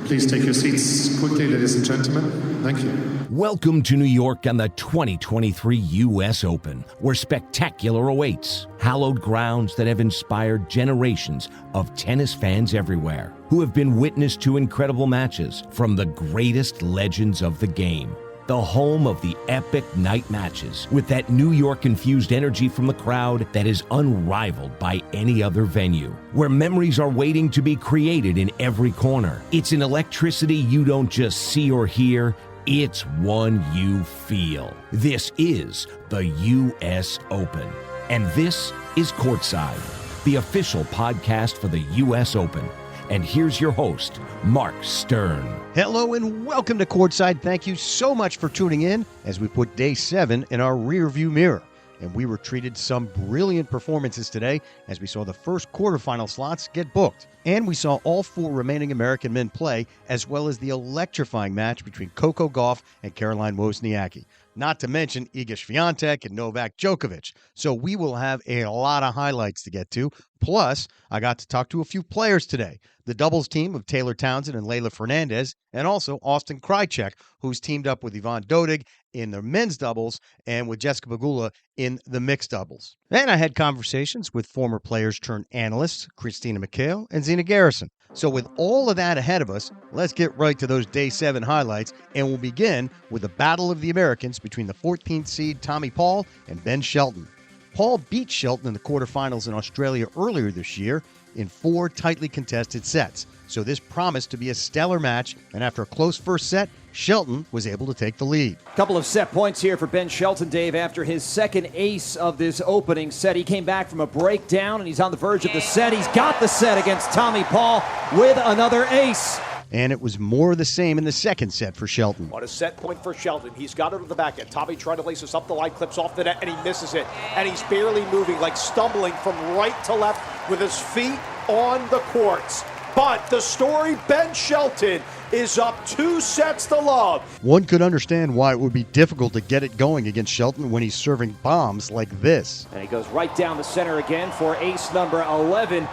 Please take your seats quickly, ladies and gentlemen. Thank you. Welcome to New York and the 2023 U.S. Open, where spectacular awaits. Hallowed grounds that have inspired generations of tennis fans everywhere, who have been witness to incredible matches from the greatest legends of the game. The home of the epic night matches, with that New York-infused energy from the crowd that is unrivaled by any other venue, where memories are waiting to be created in every corner. It's an electricity you don't just see or hear, it's one you feel. This is the U.S. Open, and this is Courtside, the official podcast for the U.S. Open. And here's your host, Marc Stern. Hello and welcome to Courtside. Thank you so much for tuning in as we put day 7 in our rearview mirror. And we were treated some brilliant performances today as we saw the first quarterfinal slots get booked. And we saw all 4 remaining American men play, as well as the electrifying match between Coco Gauff and Caroline Wozniacki. Not to mention Iga Swiatek and Novak Djokovic. So we will have a lot of highlights to get to. Plus, I got to talk to a few players today. The doubles team of Taylor Townsend and Leylah Fernandez, and also Austin Krajicek, who's teamed up with Ivan Dodig in the men's doubles and with Jessica Pegula in the mixed doubles. And I had conversations with former players turned analysts, Christina McHale and Zina Garrison. So with all of that ahead of us, let's get right to those day 7 highlights, and we'll begin with the Battle of the Americans between the 14th seed Tommy Paul and Ben Shelton. Paul beat Shelton in the quarterfinals in Australia earlier this year in 4 tightly contested sets. So this promised to be a stellar match, and after a close first set, Shelton was able to take the lead. Couple of set points here for Ben Shelton, Dave, after his second ace of this opening set. He came back from a breakdown, and he's on the verge of the set. He's got the set against Tommy Paul with another ace. And it was more of the same in the second set for Shelton. On a set point for Shelton, he's got it to the back end. Tommy trying to lace us up the line, clips off the net, and he misses it. And he's barely moving, like stumbling from right to left with his feet on the courts. But the story, Ben Shelton is up 2 sets to love. One could understand why it would be difficult to get it going against Shelton when he's serving bombs like this. And he goes right down the center again for ace number 11.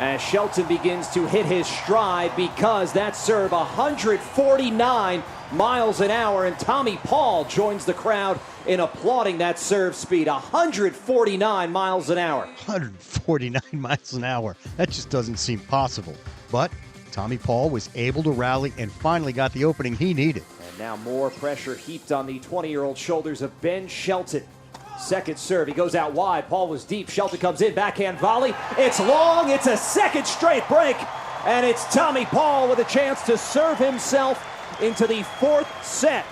As Shelton begins to hit his stride, because that serve 149 miles an hour, and Tommy Paul joins the crowd in applauding that serve speed. 149 miles an hour. 149 miles an hour. That just doesn't seem possible. But Tommy Paul was able to rally and finally got the opening he needed. And now more pressure heaped on the 20-year-old shoulders of Ben Shelton. Second serve, he goes out wide. Paul was deep. Shelton comes in, backhand volley. It's long. It's a second straight break. And it's Tommy Paul with a chance to serve himself into the 4th set.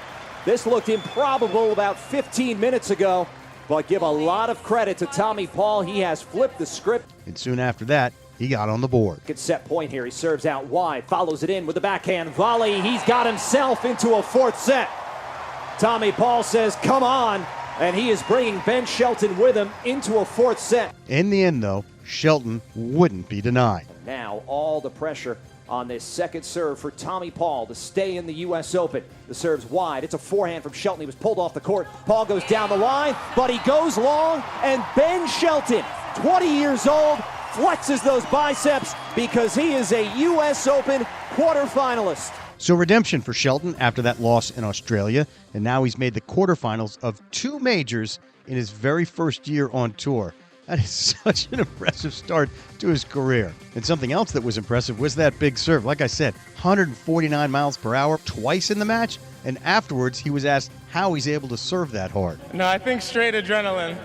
This looked improbable about 15 minutes ago, but give a lot of credit to Tommy Paul. He has flipped the script. And soon after that, he got on the board. Good set point here. He serves out wide, follows it in with the backhand volley. He's got himself into a 4th set. Tommy Paul says, come on. And he is bringing Ben Shelton with him into a 4th set. In the end, though, Shelton wouldn't be denied. Now all the pressure on this second serve for Tommy Paul to stay in the U.S. Open. The serve's wide. It's a forehand from Shelton. He was pulled off the court. Paul goes down the line, but he goes long. And Ben Shelton, 20 years old, flexes those biceps because he is a U.S. Open quarterfinalist. So redemption for Shelton after that loss in Australia, and now he's made the quarterfinals of 2 majors in his very first year on tour. That is such an impressive start to his career. And something else that was impressive was that big serve. Like I said, 149 miles per hour twice in the match, and afterwards he was asked how he's able to serve that hard. No, I think straight adrenaline.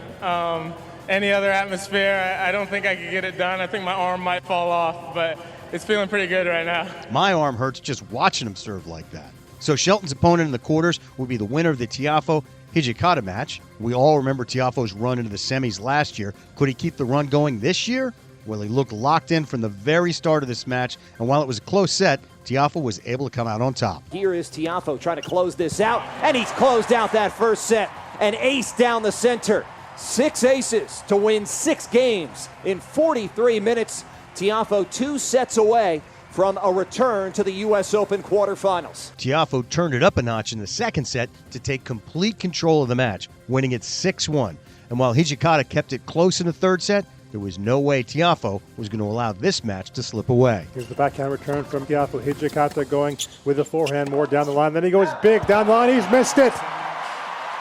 Any other atmosphere, I don't think I could get it done. I think my arm might fall off, but it's feeling pretty good right now. My arm hurts just watching him serve like that. So Shelton's opponent in the quarters will be the winner of the Tiafoe Hijikata match. We all remember Tiafoe's run into the semis last year. Could he keep the run going this year? Well, he looked locked in from the very start of this match, and while it was a close set, Tiafoe was able to come out on top. Here is Tiafoe trying to close this out, and he's closed out that first set. An ace down the center. 6 aces to win 6 games in 43 minutes. Tiafoe 2 sets away from a return to the U.S. Open quarterfinals. Tiafoe turned it up a notch in the second set to take complete control of the match, winning it 6-1. And while Hijikata kept it close in the third set, there was no way Tiafoe was going to allow this match to slip away. Here's the backhand return from Tiafoe. Hijikata going with the forehand more down the line. Then he goes big down the line. He's missed it.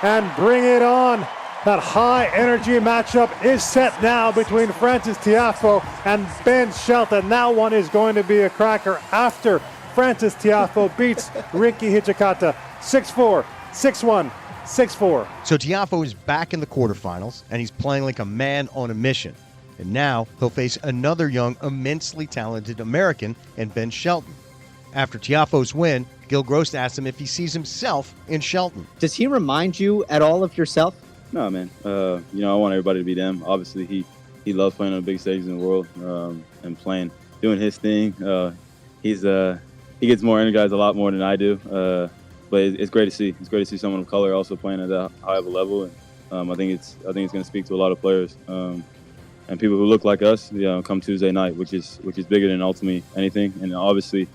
And bring it on. That high-energy matchup is set now between Frances Tiafoe and Ben Shelton. That one is going to be a cracker after Frances Tiafoe beats Rinky Hijikata 6-4, 6-1, 6-4. So Tiafoe is back in the quarterfinals, and he's playing like a man on a mission. And now he'll face another young, immensely talented American in Ben Shelton. After Tiafoe's win, Gil Gross asked him if he sees himself in Shelton. Does he remind you at all of yourself? No, man. I want everybody to be them. Obviously, he loves playing on the big stages in the world and doing his thing. He gets more energized a lot more than I do. But it's great to see. It's great to see someone of color also playing at that high of a level. And I think it's going to speak to a lot of players and people who look like us. Come Tuesday night, which is bigger than ultimately anything. And obviously,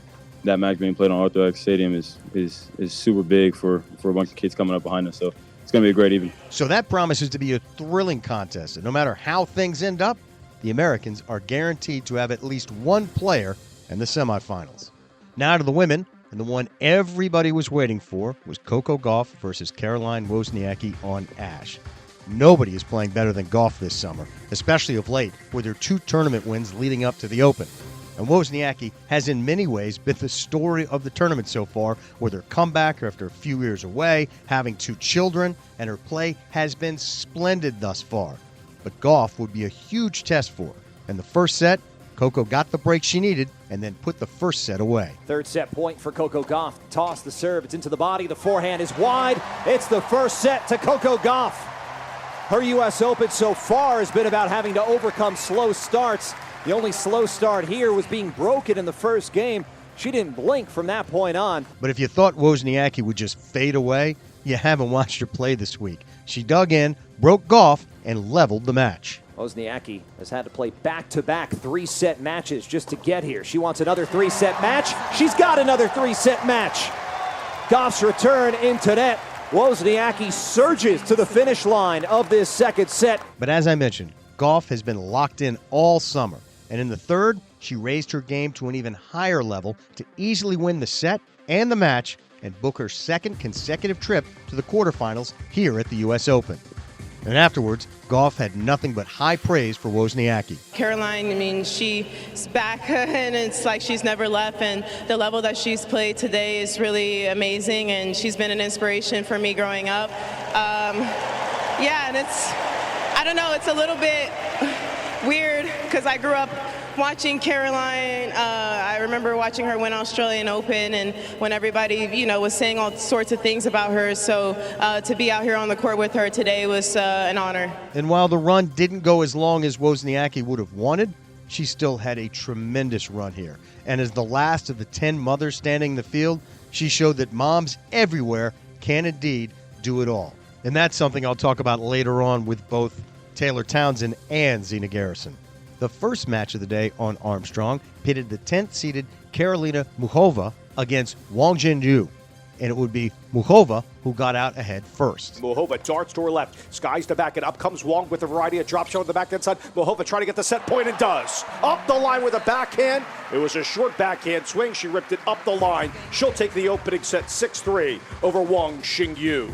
that match being played on Orthodox Stadium is super big for a bunch of kids coming up behind us. So it's going to be a great evening. So that promises to be a thrilling contest. And no matter how things end up, the Americans are guaranteed to have at least one player in the semifinals. Now to the women, and the one everybody was waiting for was Coco Gauff versus Caroline Wozniacki on Ash. Nobody is playing better than Gauff this summer, especially of late with her 2 tournament wins leading up to the Open. And Wozniacki has in many ways been the story of the tournament so far, with her comeback after a few years away, having 2 children, and her play has been splendid thus far. But Gauff would be a huge test for her. In the first set, Coco got the break she needed and then put the first set away. Third set point for Coco Gauff. Toss the serve. It's into the body. The forehand is wide. It's the first set to Coco Gauff. Her U.S. Open so far has been about having to overcome slow starts. The only slow start here was being broken in the first game. She didn't blink from that point on. But if you thought Wozniacki would just fade away, you haven't watched her play this week. She dug in, broke Gauff, and leveled the match. Wozniacki has had to play back-to-back 3-set matches just to get here. She wants another 3-set match. She's got another 3-set match. Gauff's return into net. Wozniacki surges to the finish line of this second set. But as I mentioned, Gauff has been locked in all summer. And in the third, she raised her game to an even higher level to easily win the set and the match and book her second consecutive trip to the quarterfinals here at the U.S. Open. And afterwards, Gauff had nothing but high praise for Wozniacki. Caroline, she's back and it's like she's never left, and the level that she's played today is really amazing, and she's been an inspiration for me growing up. And I don't know, it's a little bit weird because I grew up watching Caroline. I remember watching her win Australian Open, and when everybody, was saying all sorts of things about her. So to be out here on the court with her today was an honor. And while the run didn't go as long as Wozniacki would have wanted, she still had a tremendous run here. And as the last of the 10 mothers standing in the field, she showed that moms everywhere can indeed do it all. And that's something I'll talk about later on with both Taylor Townsend and Zina Garrison. The first match of the day on Armstrong pitted the 10th-seeded Karolina Muchova against Wang Jinyu, and it would be Muchova who got out ahead first. Muchova darts to her left, skies to back it. Up comes Wang with a variety of drop shot on the backhand side. Muchova trying to get the set point and does. Up the line with a backhand. It was a short backhand swing. She ripped it up the line. She'll take the opening set 6-3 over Wang Jinyu.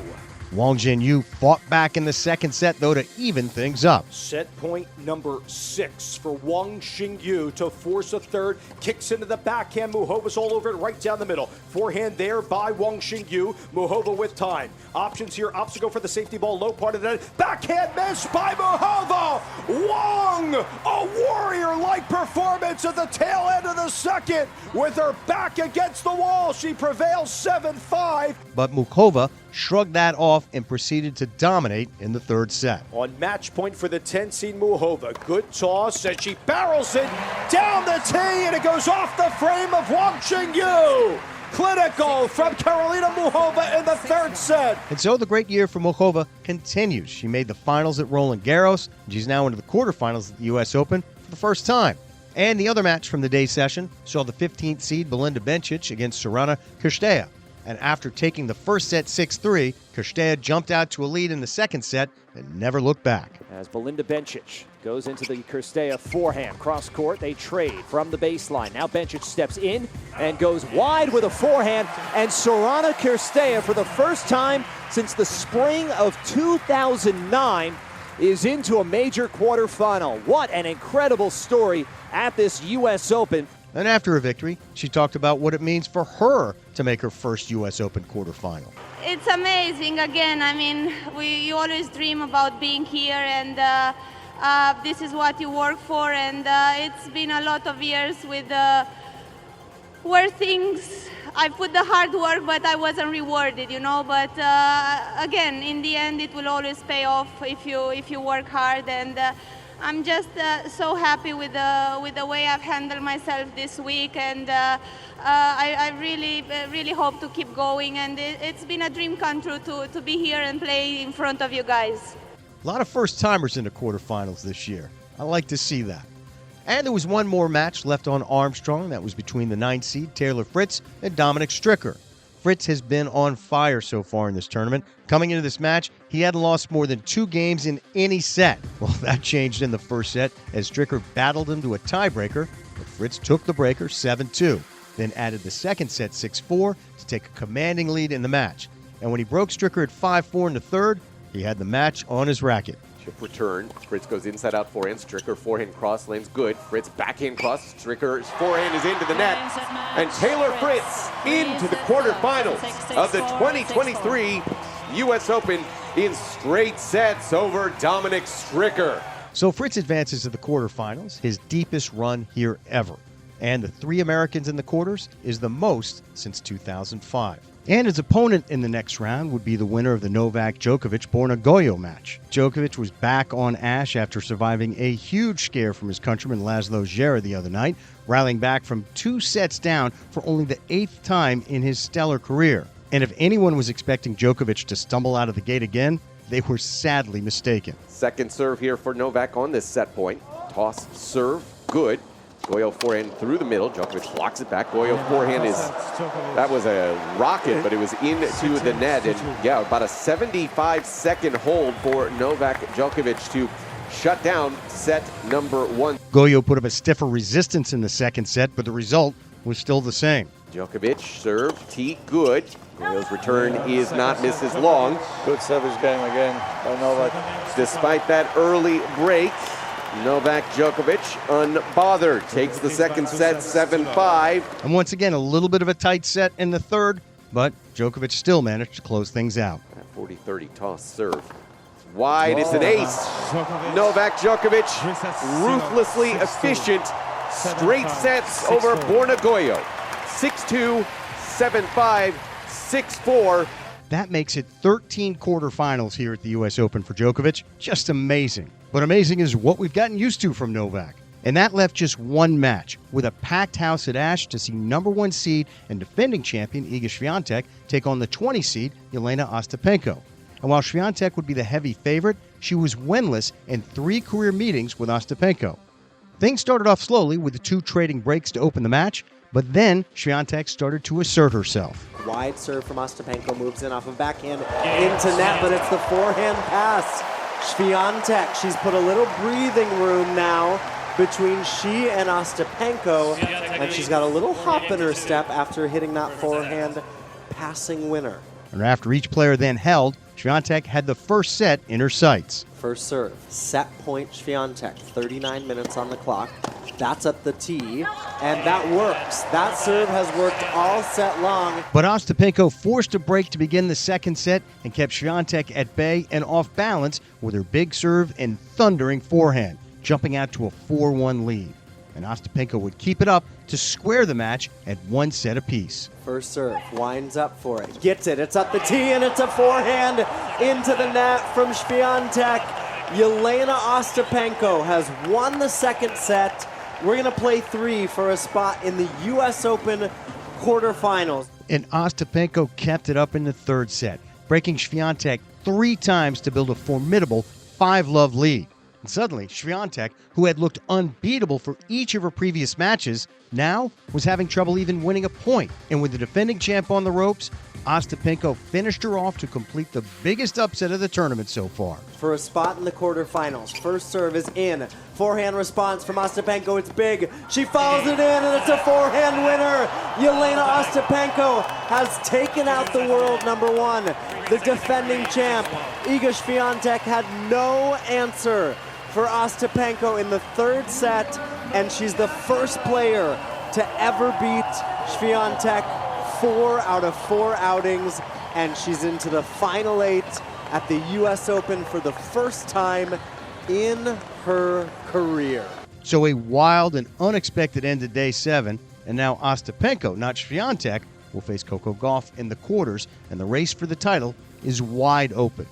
Wang Jinyu fought back in the second set, though, to even things up. Set point number 6 for Wang Jinyu to force a third. Kicks into the backhand. Muchova's all over it right down the middle. Forehand there by Wang Jinyu. Muchova with time. Options here. Opts to go for the safety ball. Low part of the net. Backhand miss by Muchova. Wang, a warrior-like performance at the tail end of the second. With her back against the wall, she prevails 7-5. But Muchova shrugged that off and proceeded to dominate in the third set. On match point for the 10-seed Muchova. Good toss, and she barrels it down the tee, and it goes off the frame of Wang Jinyu. Clinical from Karolina Muchova in the third set. And so the great year for Muchova continues. She made the finals at Roland Garros, and she's now into the quarterfinals at the U.S. Open for the first time. And the other match from the day session saw the 15th seed Belinda Bencic against Sorana Cirstea. And after taking the first set 6-3, Krajicek jumped out to a lead in the second set and never looked back. As Belinda Bencic goes into the Krajicek forehand cross court, they trade from the baseline. Now Bencic steps in and goes wide with a forehand, and Sorana Krajicek, for the first time since the spring of 2009, is into a major quarterfinal. What an incredible story at this U.S. Open. And after a victory, she talked about what it means for her to make her first U.S. Open quarterfinal. It's amazing. Again, I mean, you always dream about being here, and this is what you work for. And it's been a lot of years with where things, I put the hard work, but I wasn't rewarded, you know. But again, in the end, it will always pay off if you work hard. And I'm just so happy with the way I've handled myself this week, and I really hope to keep going. And it's been a dream come true to be here and play in front of you guys. A lot of first-timers in the quarterfinals this year. I like to see that. And there was one more match left on Armstrong. That was between the 9th seed Taylor Fritz and Dominic Stricker. Fritz has been on fire so far in this tournament. Coming into this match, he hadn't lost more than 2 games in any set. Well, that changed in the first set as Stricker battled him to a tiebreaker, but Fritz took the breaker 7-2, then added the second set 6-4 to take a commanding lead in the match. And when he broke Stricker at 5-4 in the third, he had the match on his racket. Chip return. Fritz goes inside out forehand. Stricker forehand cross lane's good. Fritz backhand cross. Stricker's forehand is into the net. And Taylor Fritz into the quarterfinals of the 2023 U.S. Open in straight sets over Dominic Stricker. So Fritz advances to the quarterfinals, his deepest run here ever. And the 3 Americans in the quarters is the most since 2005. And his opponent in the next round would be the winner of the Novak Djokovic-Borna match. Djokovic was back on Ash after surviving a huge scare from his countryman Laszlo Djere the other night, rallying back from 2 sets down for only the 8th time in his stellar career. And if anyone was expecting Djokovic to stumble out of the gate again, they were sadly mistaken. Second serve here for Novak on this set point. Toss, serve, good. Goyo forehand through the middle. Djokovic blocks it back. Goyo forehand that was a rocket, but it was into the net. And yeah, about a 75-second hold for Novak Djokovic to shut down set number 1. Goyo put up a stiffer resistance in the second set, but the result was still the same. Djokovic serve, tee, good. Goyo's return is not missed as long. Good service game again by Novak. Despite that early break, Novak Djokovic, unbothered, takes the second set 7-5. And once again, a little bit of a tight set in the third, but Djokovic still managed to close things out. 40-30 toss serve. Wide, it's an ace. Novak Djokovic, ruthlessly efficient, straight sets over Borna Goyo. 6-2, 7-5, 6-4. That makes it 13 quarterfinals here at the U.S. Open for Djokovic. Just amazing. But amazing is what we've gotten used to from Novak. And that left just one match, with a packed house at Ash to see number 1 seed and defending champion Iga Swiatek take on the 20 seed Jelena Ostapenko. And while Swiatek would be the heavy favorite, she was winless in 3 career meetings with Ostapenko. Things started off slowly with the 2 trading breaks to open the match, but then Swiatek started to assert herself. Wide serve from Ostapenko, moves in off of backhand into net, but it's the forehand pass. Swiatek, she's put a little breathing room now between she and Ostapenko, and she's got a little hop in her step after hitting that forehand passing winner. And after each player then held, Swiatek had the first set in her sights. First serve, set point Swiatek, 39 minutes on the clock. That's at the tee, and that works. That serve has worked all set long. But Ostapenko forced a break to begin the second set and kept Swiatek at bay and off balance with her big serve and thundering forehand, jumping out to a 4-1 lead. And Ostapenko would keep it up to square the match at 1 set apiece. First serve, winds up for it, gets it, it's up the tee, and it's a forehand into the net from Swiatek. Jelena Ostapenko has won the second set. We're going to play 3 for a spot in the U.S. Open quarterfinals. And Ostapenko kept it up in the third set, breaking Swiatek 3 times to build a formidable 5-love lead. And suddenly, Swiatek, who had looked unbeatable for each of her previous matches, now was having trouble even winning a point. And with the defending champ on the ropes, Ostapenko finished her off to complete the biggest upset of the tournament so far. For a spot in the quarterfinals. First serve is in. Forehand response from Ostapenko. It's big. She fouls it in, and it's a forehand winner. Yelena Ostapenko has taken out the world number one. The defending champ, Iga Swiatek, had no answer for Ostapenko in the third set, and she's the first player to ever beat Swiatek 4 out of 4 outings, and she's into the final 8 at the U.S. Open for the first time in her career. So a wild and unexpected end to day 7, and now Ostapenko, not Swiatek, will face Coco Gauff in the quarters, and the race for the title is wide open.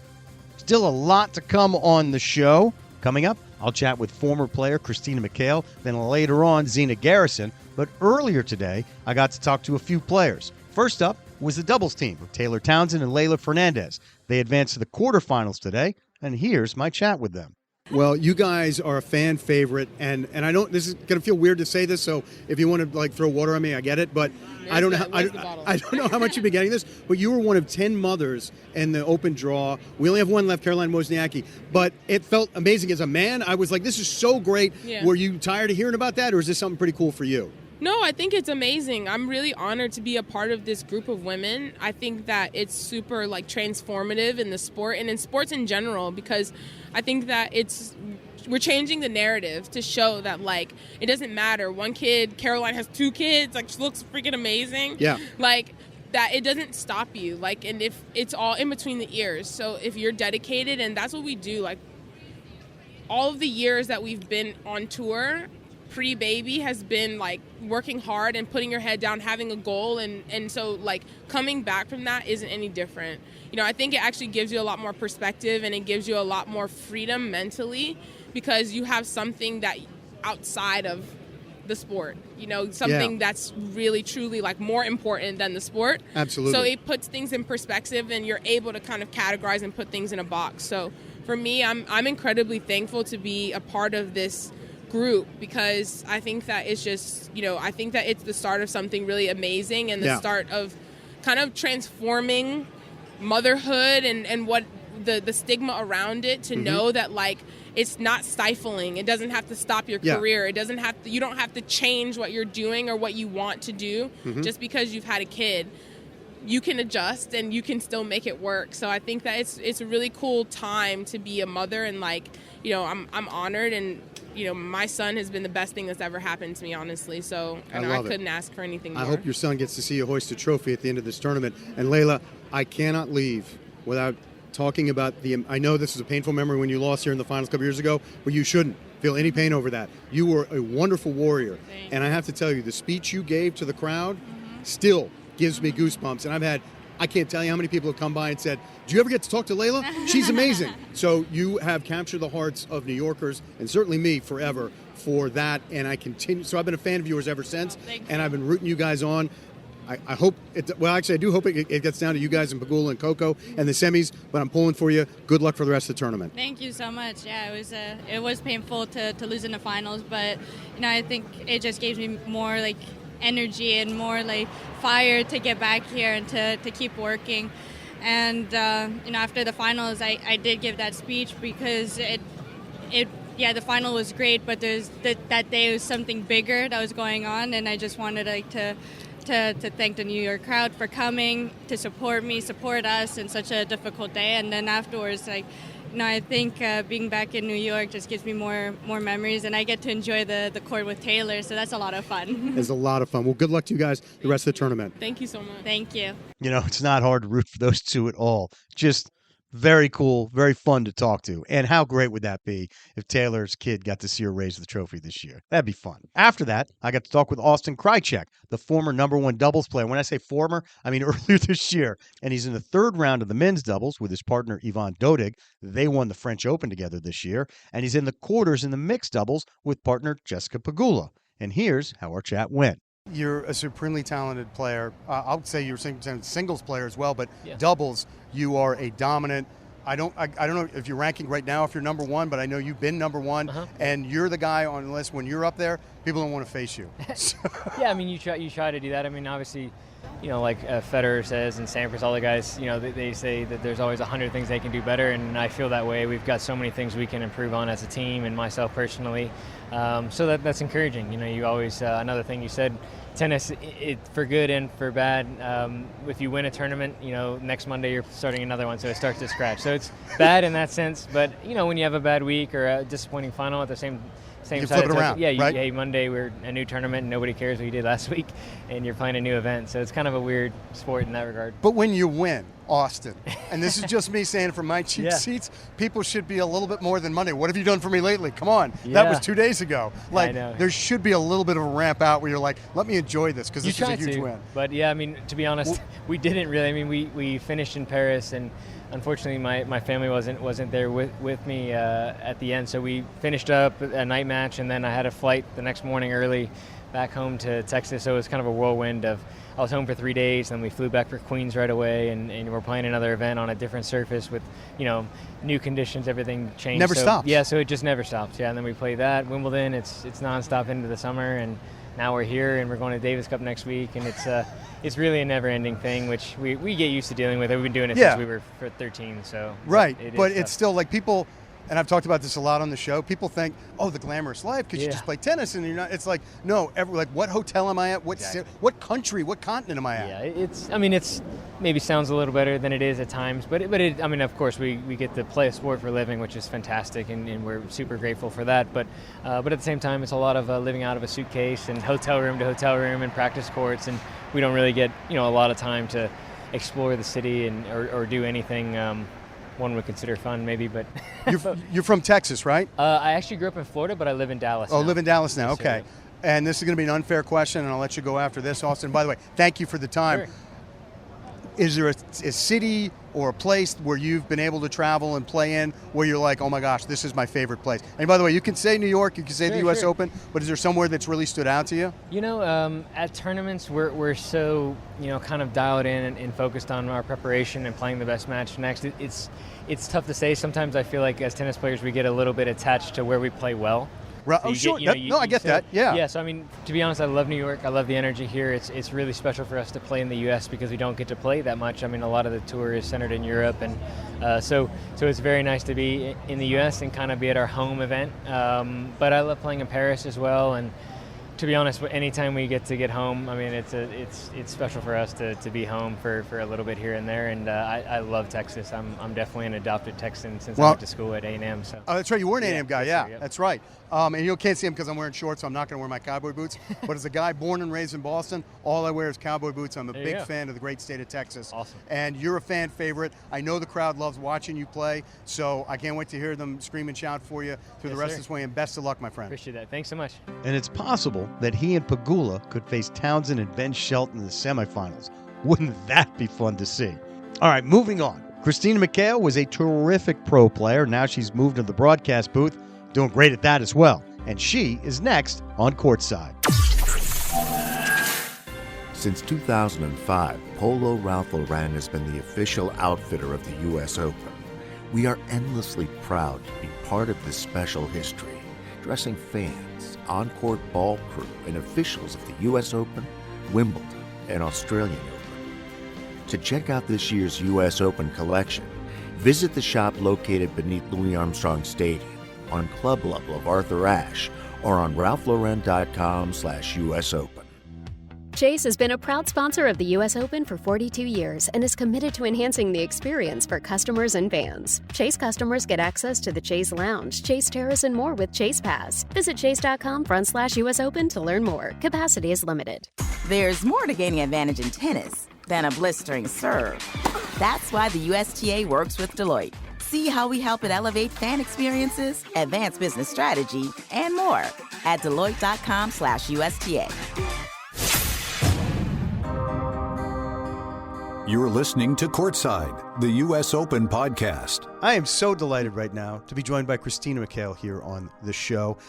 Still a lot to come on the show. Coming up, I'll chat with former player Christina McHale, then later on Zina Garrison. But earlier today, I got to talk to a few players. First up was the doubles team of Taylor Townsend and Leylah Fernandez. They advanced to the quarterfinals today, and here's my chat with them. Well, you guys are a fan favorite, and I don't. This is gonna feel weird to say this, so if you want to throw water on me, I get it. But I don't know. I don't know how much you've been getting this, but you were one of 10 mothers in the open draw. We only have one left, Caroline Wozniacki. But it felt amazing as a man. I was like, this is so great. Yeah. Were you tired of hearing about that, or is this something pretty cool for you? No, I think it's amazing. I'm really honored to be a part of this group of women. I think that it's super transformative in the sport and in sports in general, because I think that we're changing the narrative to show that it doesn't matter. One kid, Caroline has 2 kids, she looks freaking amazing. Yeah. That it doesn't stop you. And if it's all in between the ears. So if you're dedicated, and that's what we do, all of the years that we've been on tour, pre-baby has been working hard and putting your head down, having a goal, and so coming back from that isn't any different. I think it actually gives you a lot more perspective, and it gives you a lot more freedom mentally, because you have something that outside of the sport, something that's really truly more important than the sport. Absolutely. So it puts things in perspective, and you're able to kind of categorize and put things in a box. So for me, I'm incredibly thankful to be a part of this group, because I think that it's just, I think that it's the start of something really amazing, and the start of kind of transforming motherhood and what the stigma around it, to know that it's not stifling. It doesn't have to stop your career. It doesn't have to, you don't have to change what you're doing or what you want to do just because you've had a kid. You can adjust and you can still make it work. So I think that it's a really cool time to be a mother, and I'm honored, and my son has been the best thing that's ever happened to me, honestly. So I couldn't ask for anything more. I hope your son gets to see you hoist a trophy at the end of this tournament. And Leylah, I cannot leave without talking about I know this is a painful memory when you lost here in the finals a couple years ago, but you shouldn't feel any pain over that. You were a wonderful warrior. Thanks. And I have to tell you, the speech you gave to the crowd still gives me goosebumps. And I can't tell you how many people have come by and said, do you ever get to talk to Leylah? She's amazing. So you have captured the hearts of New Yorkers, and certainly me, forever for that. And I continue. So I've been a fan of yours ever since, and I've been rooting you guys on. I hope I do hope it gets down to you guys and Pegula and Coco and the semis, but I'm pulling for you. Good luck for the rest of the tournament. Thank you so much. Yeah, it was painful to lose in the finals, but I think it just gives me more energy and more fire to get back here and to keep working. And after the finals, I did give that speech, because the final was great, but there's that day was something bigger that was going on, and I just wanted to thank the New York crowd for coming to support me, support us in such a difficult day. And then afterwards, I think being back in New York just gives me more memories, and I get to enjoy the court with Taylor, so that's a lot of fun. It's a lot of fun. Well, good luck to you guys the rest of the tournament. Thank you so much. Thank you. It's not hard to root for those two at all. Just very cool, very fun to talk to. And how great would that be if Taylor's kid got to see her raise the trophy this year? That'd be fun. After that, I got to talk with Austin Krajicek, the former #1 doubles player. When I say former, I mean earlier this year. And he's in the 3rd round of the men's doubles with his partner Ivan Dodig. They won the French Open together this year. And he's in the quarters in the mixed doubles with partner Jessica Pegula. And here's how our chat went. You're a supremely talented player. I'll say you're a singles player as well, but doubles, you are a dominant. I don't know if you're ranking right now if you're #1, but I know you've been #1, and you're the guy on the list. When you're up there, people don't want to face you. Yeah, I mean, you try to do that. I mean, obviously, like Federer says and Sampras, all the guys, they say that there's always 100 things they can do better, and I feel that way. We've got so many things we can improve on as a team and myself personally. So that's encouraging. You always, another thing you said, tennis, for good and for bad, if you win a tournament, next Monday you're starting another one, so it starts to scratch. So it's bad in that sense, but, when you have a bad week or a disappointing final at the same you side flip it around, right? Hey, Monday we're a new tournament and nobody cares what you did last week, and you're playing a new event. So it's kind of a weird sport in that regard. But when you win, Austin, and this is just me saying from my cheap seats, people should be a little bit more than Monday. What have you done for me lately? Come on. That was 2 days ago. I know. There should be a little bit of a ramp out where you're like, let me enjoy this because this is a huge win. But to be honest, we didn't really. We finished in Paris, and unfortunately my family wasn't there with me at the end. So we finished up a night match, and then I had a flight the next morning early back home to Texas. So it was kind of a whirlwind of, I was home for 3 days, and we flew back for Queens right away, and we're playing another event on a different surface with, new conditions, everything changed. Never stops. Yeah, so it just never stops. Yeah, and then we play that, Wimbledon, it's nonstop into the summer, and now we're here, and we're going to Davis Cup next week, and it's really a never-ending thing, which we get used to dealing with. We've been doing it since we were 13, so. Right, but it's still like people, and I've talked about this a lot on the show, people think, oh, the glamorous life, because you just play tennis and you're not, it's like, no, what hotel am I at? What country, what continent am I at? Yeah, it's maybe sounds a little better than it is at times, but of course, we get to play a sport for a living, which is fantastic, and we're super grateful for that, but at the same time, it's a lot of living out of a suitcase and hotel room to hotel room and practice courts, and we don't really get, a lot of time to explore the city or do anything one would consider fun, maybe, but... You're from Texas, right? I actually grew up in Florida, but I live in Dallas now. Live in Dallas now, okay. And this is going to be an unfair question, and I'll let you go after this, Austin. By the way, thank you for the time. Sure. Is there a city or a place where you've been able to travel and play in where you're like, oh my gosh, this is my favorite place? And by the way, you can say New York, you can say the U.S. Open, but is there somewhere that's really stood out to you? At tournaments, we're so, kind of dialed in and focused on our preparation and playing the best match next. It's tough to say. Sometimes I feel like as tennis players, we get a little bit attached to where we play well. Right. Oh, sure. I get that. Yeah. Yeah. So, to be honest, I love New York. I love the energy here. It's really special for us to play in the U.S. because we don't get to play that much. A lot of the tour is centered in Europe, and so it's very nice to be in the U.S. and kind of be at our home event. But I love playing in Paris as well, and to be honest, anytime we get home, it's special for us to be home for a little bit here and there, and I love Texas. I'm definitely an adopted Texan since I went to school at A&M. So. Oh, that's right. You were an A&M guy, That's right. And you can't see him because I'm wearing shorts, so I'm not going to wear my cowboy boots. But as a guy born and raised in Boston, all I wear is cowboy boots. I'm a big fan of the great state of Texas. Awesome. And you're a fan favorite. I know the crowd loves watching you play, so I can't wait to hear them scream and shout for you through the rest of this way. And best of luck, my friend. Appreciate that. Thanks so much. And it's possible that he and Pegula could face Townsend and Ben Shelton in the semifinals. Wouldn't that be fun to see? All right, moving on. Christina McHale was a terrific pro player. Now she's moved to the broadcast booth, doing great at that as well. And she is next on Courtside. Since 2005, Polo Ralph Lauren has been the official outfitter of the U.S. Open. We are endlessly proud to be part of this special history, dressing fans, on-court ball crew, and officials of the U.S. Open, Wimbledon, and Australian Open. To check out this year's U.S. Open collection, visit the shop located beneath Louis Armstrong Stadium, on club level of Arthur Ashe, or on ralphlauren.com/US Open. Chase has been a proud sponsor of the U.S. Open for 42 years and is committed to enhancing the experience for customers and fans. Chase customers get access to the Chase Lounge, Chase Terrace, and more with Chase Pass. Visit chase.com/US Open to learn more. Capacity is limited. There's more to gaining advantage in tennis than a blistering serve. That's why the USTA works with Deloitte. See how we help it elevate fan experiences, advance business strategy, and more at Deloitte.com/USTA. You're listening to Courtside, the U.S. Open podcast. I am so delighted right now to be joined by Christina McHale here on the show.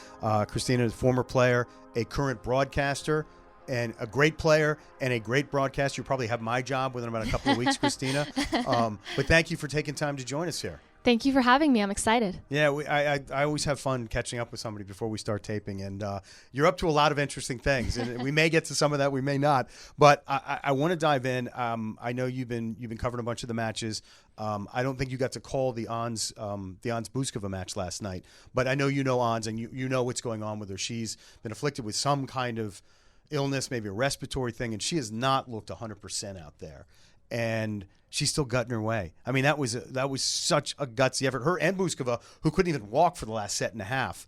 Christina is a former player, a current broadcaster, and a great player and a great broadcaster. You probably have my job within about a couple of weeks, Christina. But thank you for taking time to join us here. Thank you for having me. I'm excited. Yeah, I always have fun catching up with somebody before we start taping, and you're up to a lot of interesting things, and we may get to some of that, we may not. But I want to dive in. I know you've been covering a bunch of the matches. I don't think you got to call the Ons Buskova match last night, but I know you know Ons, and you know what's going on with her. She's been afflicted with some kind of illness, maybe a respiratory thing, and she has not looked 100% out there. And she's still gutting her way. I mean, that was such a gutsy effort. Her and Buskova, who couldn't even walk for the last set and a half.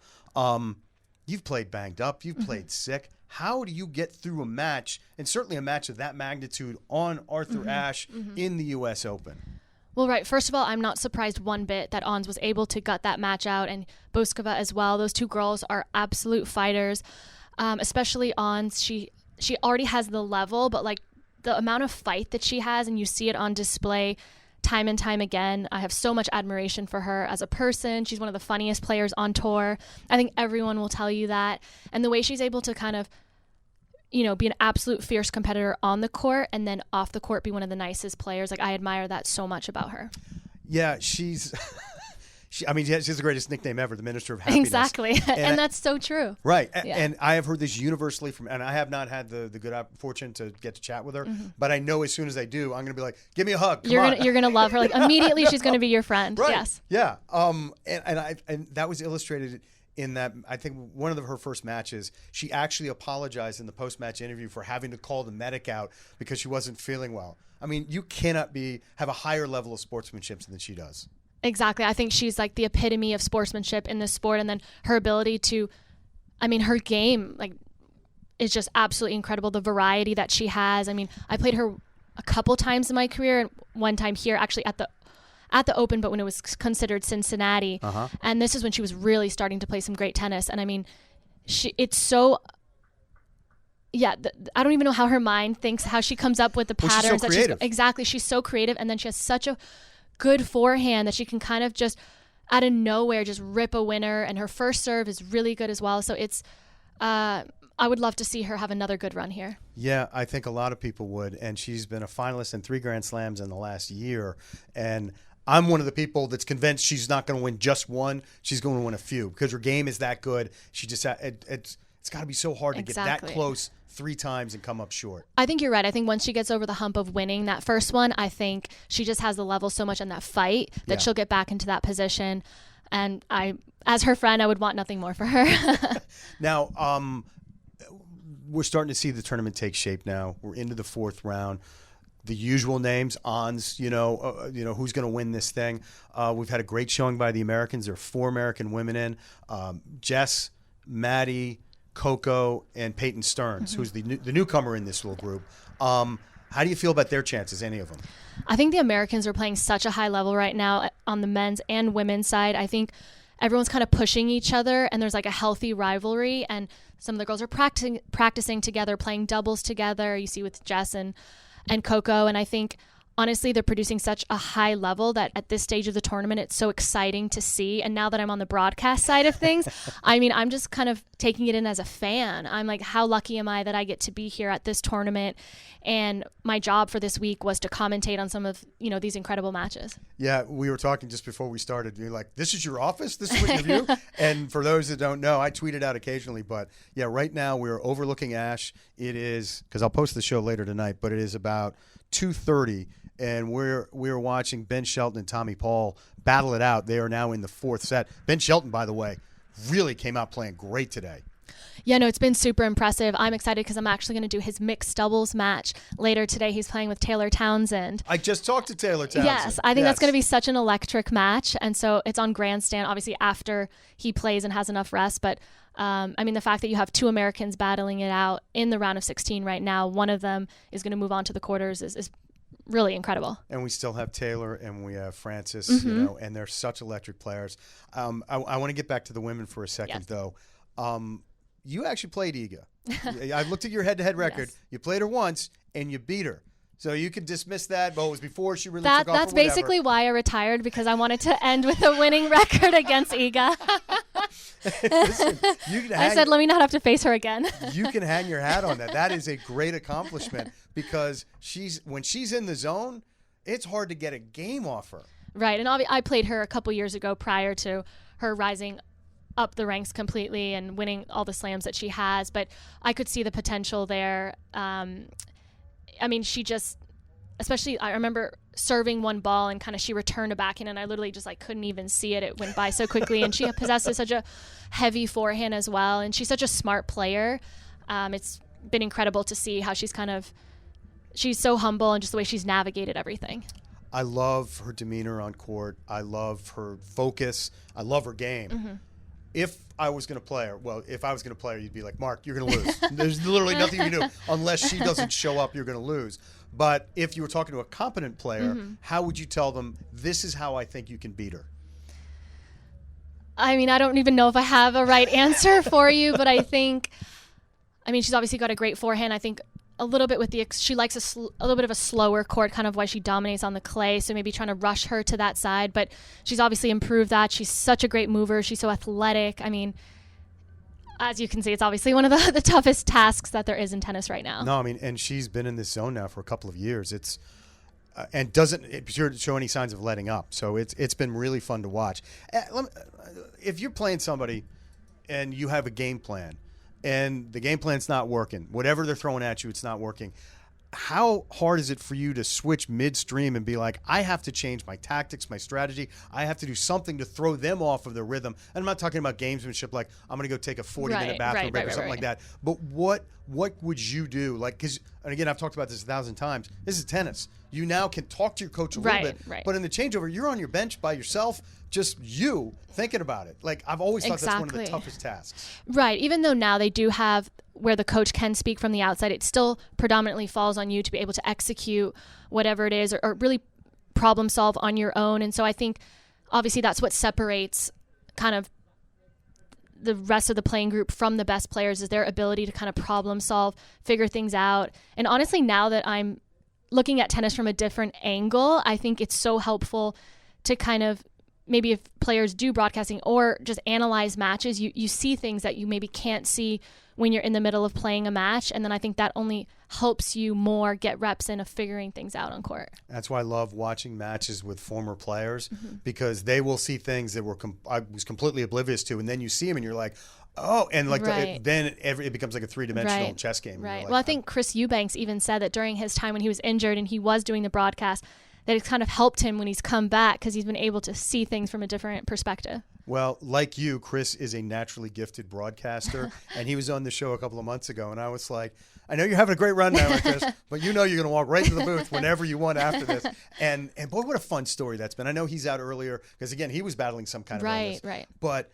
You've played banged up. You've played sick. How do you get through a match, and certainly a match of that magnitude, on Arthur Ashe in the U.S. Open? Well, right. First of all, I'm not surprised one bit that Ons was able to gut that match out, and Buskova as well. Those two girls are absolute fighters, especially Ons. She already has the level, but like the amount of fight that she has, and you see it on display time and time again. I have so much admiration for her as a person. She's one of the funniest players on tour. I think everyone will tell you that. And the way she's able to kind of, be an absolute fierce competitor on the court, and then off the court be one of the nicest players. Like, I admire that so much about her. Yeah, she's she has the greatest nickname ever, the Minister of Happiness. Exactly. And that's so true. Right. Yeah. And I have heard this universally and I have not had the good fortune to get to chat with her, but I know as soon as I do, I'm going to be like, give me a hug. You're going to love her. Like, immediately she's going to be your friend. Right. Yes. Yeah. And that was illustrated in that, I think one of her first matches, she actually apologized in the post-match interview for having to call the medic out because she wasn't feeling well. I mean, you cannot have a higher level of sportsmanship than she does. Exactly. I think she's like the epitome of sportsmanship in this sport, and then her ability to, her game is just absolutely incredible. The variety that she has. I played her a couple times in my career, and one time here actually at the Open, but when it was considered Cincinnati. And this is when she was really starting to play some great tennis. And it's so, I don't even know how her mind thinks, how she comes up with the patterns. She's so creative. Exactly. She's so creative. And then she has such a good forehand that she can kind of just out of nowhere just rip a winner. And her first serve is really good as well. So it's, I would love to see her have another good run here. Yeah, I think a lot of people would. And she's been a finalist in 3 Grand Slams in the last year. And I'm one of the people that's convinced she's not going to win just one. She's going to win a few because her game is that good. She just it's got to be so hard to get that close 3 times and come up short. I think you're right. I think once she gets over the hump of winning that first one, I think she just has the level so much in that fight that she'll get back into that position. And as her friend, I would want nothing more for her. Now, we're starting to see the tournament take shape now. We're into the 4th round. The usual names, Ons, who's going to win this thing. We've had a great showing by the Americans. There are 4 American women in. Jess, Maddie, Coco, and Peyton Stearns, who's the newcomer in this little group. How do you feel about their chances, any of them? I think the Americans are playing such a high level right now on the men's and women's side. I think everyone's kind of pushing each other, and there's like a healthy rivalry, and some of the girls are practicing together, playing doubles together. You see with Jess and Coco, and I think honestly they're producing such a high level that at this stage of the tournament it's so exciting to see. And now that I'm on the broadcast side of things, I'm just kind of taking it in as a fan. I'm like, how lucky am I that I get to be here at this tournament, and my job for this week was to commentate on some of these incredible matches. Yeah, we were talking just before we started. You're like, this is your office? This is what you do? And for those that don't know, I tweet it out occasionally, but yeah, right now we're overlooking Ashe. It is, because I'll post the show later tonight, but it is about 2:30, and we're watching Ben Shelton and Tommy Paul battle it out. They are now in the 4th set. Ben Shelton, by the way, really came out playing great today. Yeah, no, it's been super impressive. I'm excited because I'm actually going to do his mixed doubles match later today. He's playing with Taylor Townsend. I just talked to Taylor Townsend. Yes, I think that's going to be such an electric match. And so it's on grandstand, obviously, after he plays and has enough rest. But, the fact that you have 2 Americans battling it out in the round of 16 right now, one of them is going to move on to the quarters is really incredible. And we still have Taylor and we have Francis, and they're such electric players. I want to get back to the women for a second, though. You actually played Iga. I looked at your head-to-head record. Yes. You played her once, and you beat her. So you could dismiss that, but it was before she really took off. That's basically why I retired, because I wanted to end with a winning record against Iga. Listen, I said, let me not have to face her again. You can hang your hat on that. That is a great accomplishment, because when she's in the zone, it's hard to get a game off her. Right, and I played her a couple years ago prior to her rising up the ranks completely and winning all the slams that she has, but I could see the potential there. I mean, she just, especially I remember serving one ball and kind of she returned a backhand and I literally just like couldn't even see it. It went by so quickly, and she possesses such a heavy forehand as well, and she's such a smart player. It's been incredible to see how she's so humble and just the way she's navigated everything. I love her demeanor on court. I love her focus. I love her game. Mm-hmm. If I was going to play her, you'd be like, Marc, you're going to lose. There's literally nothing you can do. Unless she doesn't show up, you're going to lose. But if you were talking to a competent player, how would you tell them, this is how I think you can beat her? I mean, I don't even know if I have a right answer for you, but I think, she's obviously got a great forehand. I think a little bit with she likes a little bit of a slower court, kind of why she dominates on the clay, so maybe trying to rush her to that side, but she's obviously improved that. She's such a great mover. She's so athletic. I mean, as you can see, it's obviously one of the toughest tasks that there is in tennis right now. No, and she's been in this zone now for a couple of years. It's and doesn't show any signs of letting up. So it's been really fun to watch. If you're playing somebody and you have a game plan, and the game plan's not working, whatever they're throwing at you, it's not working, how hard is it for you to switch midstream and be like, I have to change my tactics, my strategy. I have to do something to throw them off of the rhythm. And I'm not talking about gamesmanship like I'm going to go take a 40-minute bathroom break or something like that. But what would you do? Like, because, and again, I've talked about this 1,000 times. This is tennis. You now can talk to your coach a little bit. But in the changeover, you're on your bench by yourself, just you thinking about it. Like, I've always thought that's one of the toughest tasks. Right. Even though now they do have where the coach can speak from the outside, it still predominantly falls on you to be able to execute whatever it is or really problem solve on your own. And so I think obviously that's what separates kind of the rest of the playing group from the best players, is their ability to kind of problem solve, figure things out. And honestly, now that I'm looking at tennis from a different angle, I think it's so helpful to kind of, maybe if players do broadcasting or just analyze matches, you see things that you maybe can't see when you're in the middle of playing a match. And then I think that only helps you more get reps in of figuring things out on court. That's why I love watching matches with former players, because they will see things that I was completely oblivious to. And then you see them and you're like, oh, and like then it becomes like a three-dimensional chess game. Right. Like, well, I think Chris Eubanks even said that during his time when he was injured and he was doing the broadcast, that it's kind of helped him when he's come back because he's been able to see things from a different perspective. Well, like you, Chris is a naturally gifted broadcaster, and he was on the show a couple of months ago, and I was like, I know you're having a great run now, Chris, but you know you're going to walk right to the booth whenever you want after this. And boy, what a fun story that's been. I know he's out earlier because, again, he was battling some kind of illness. Right. But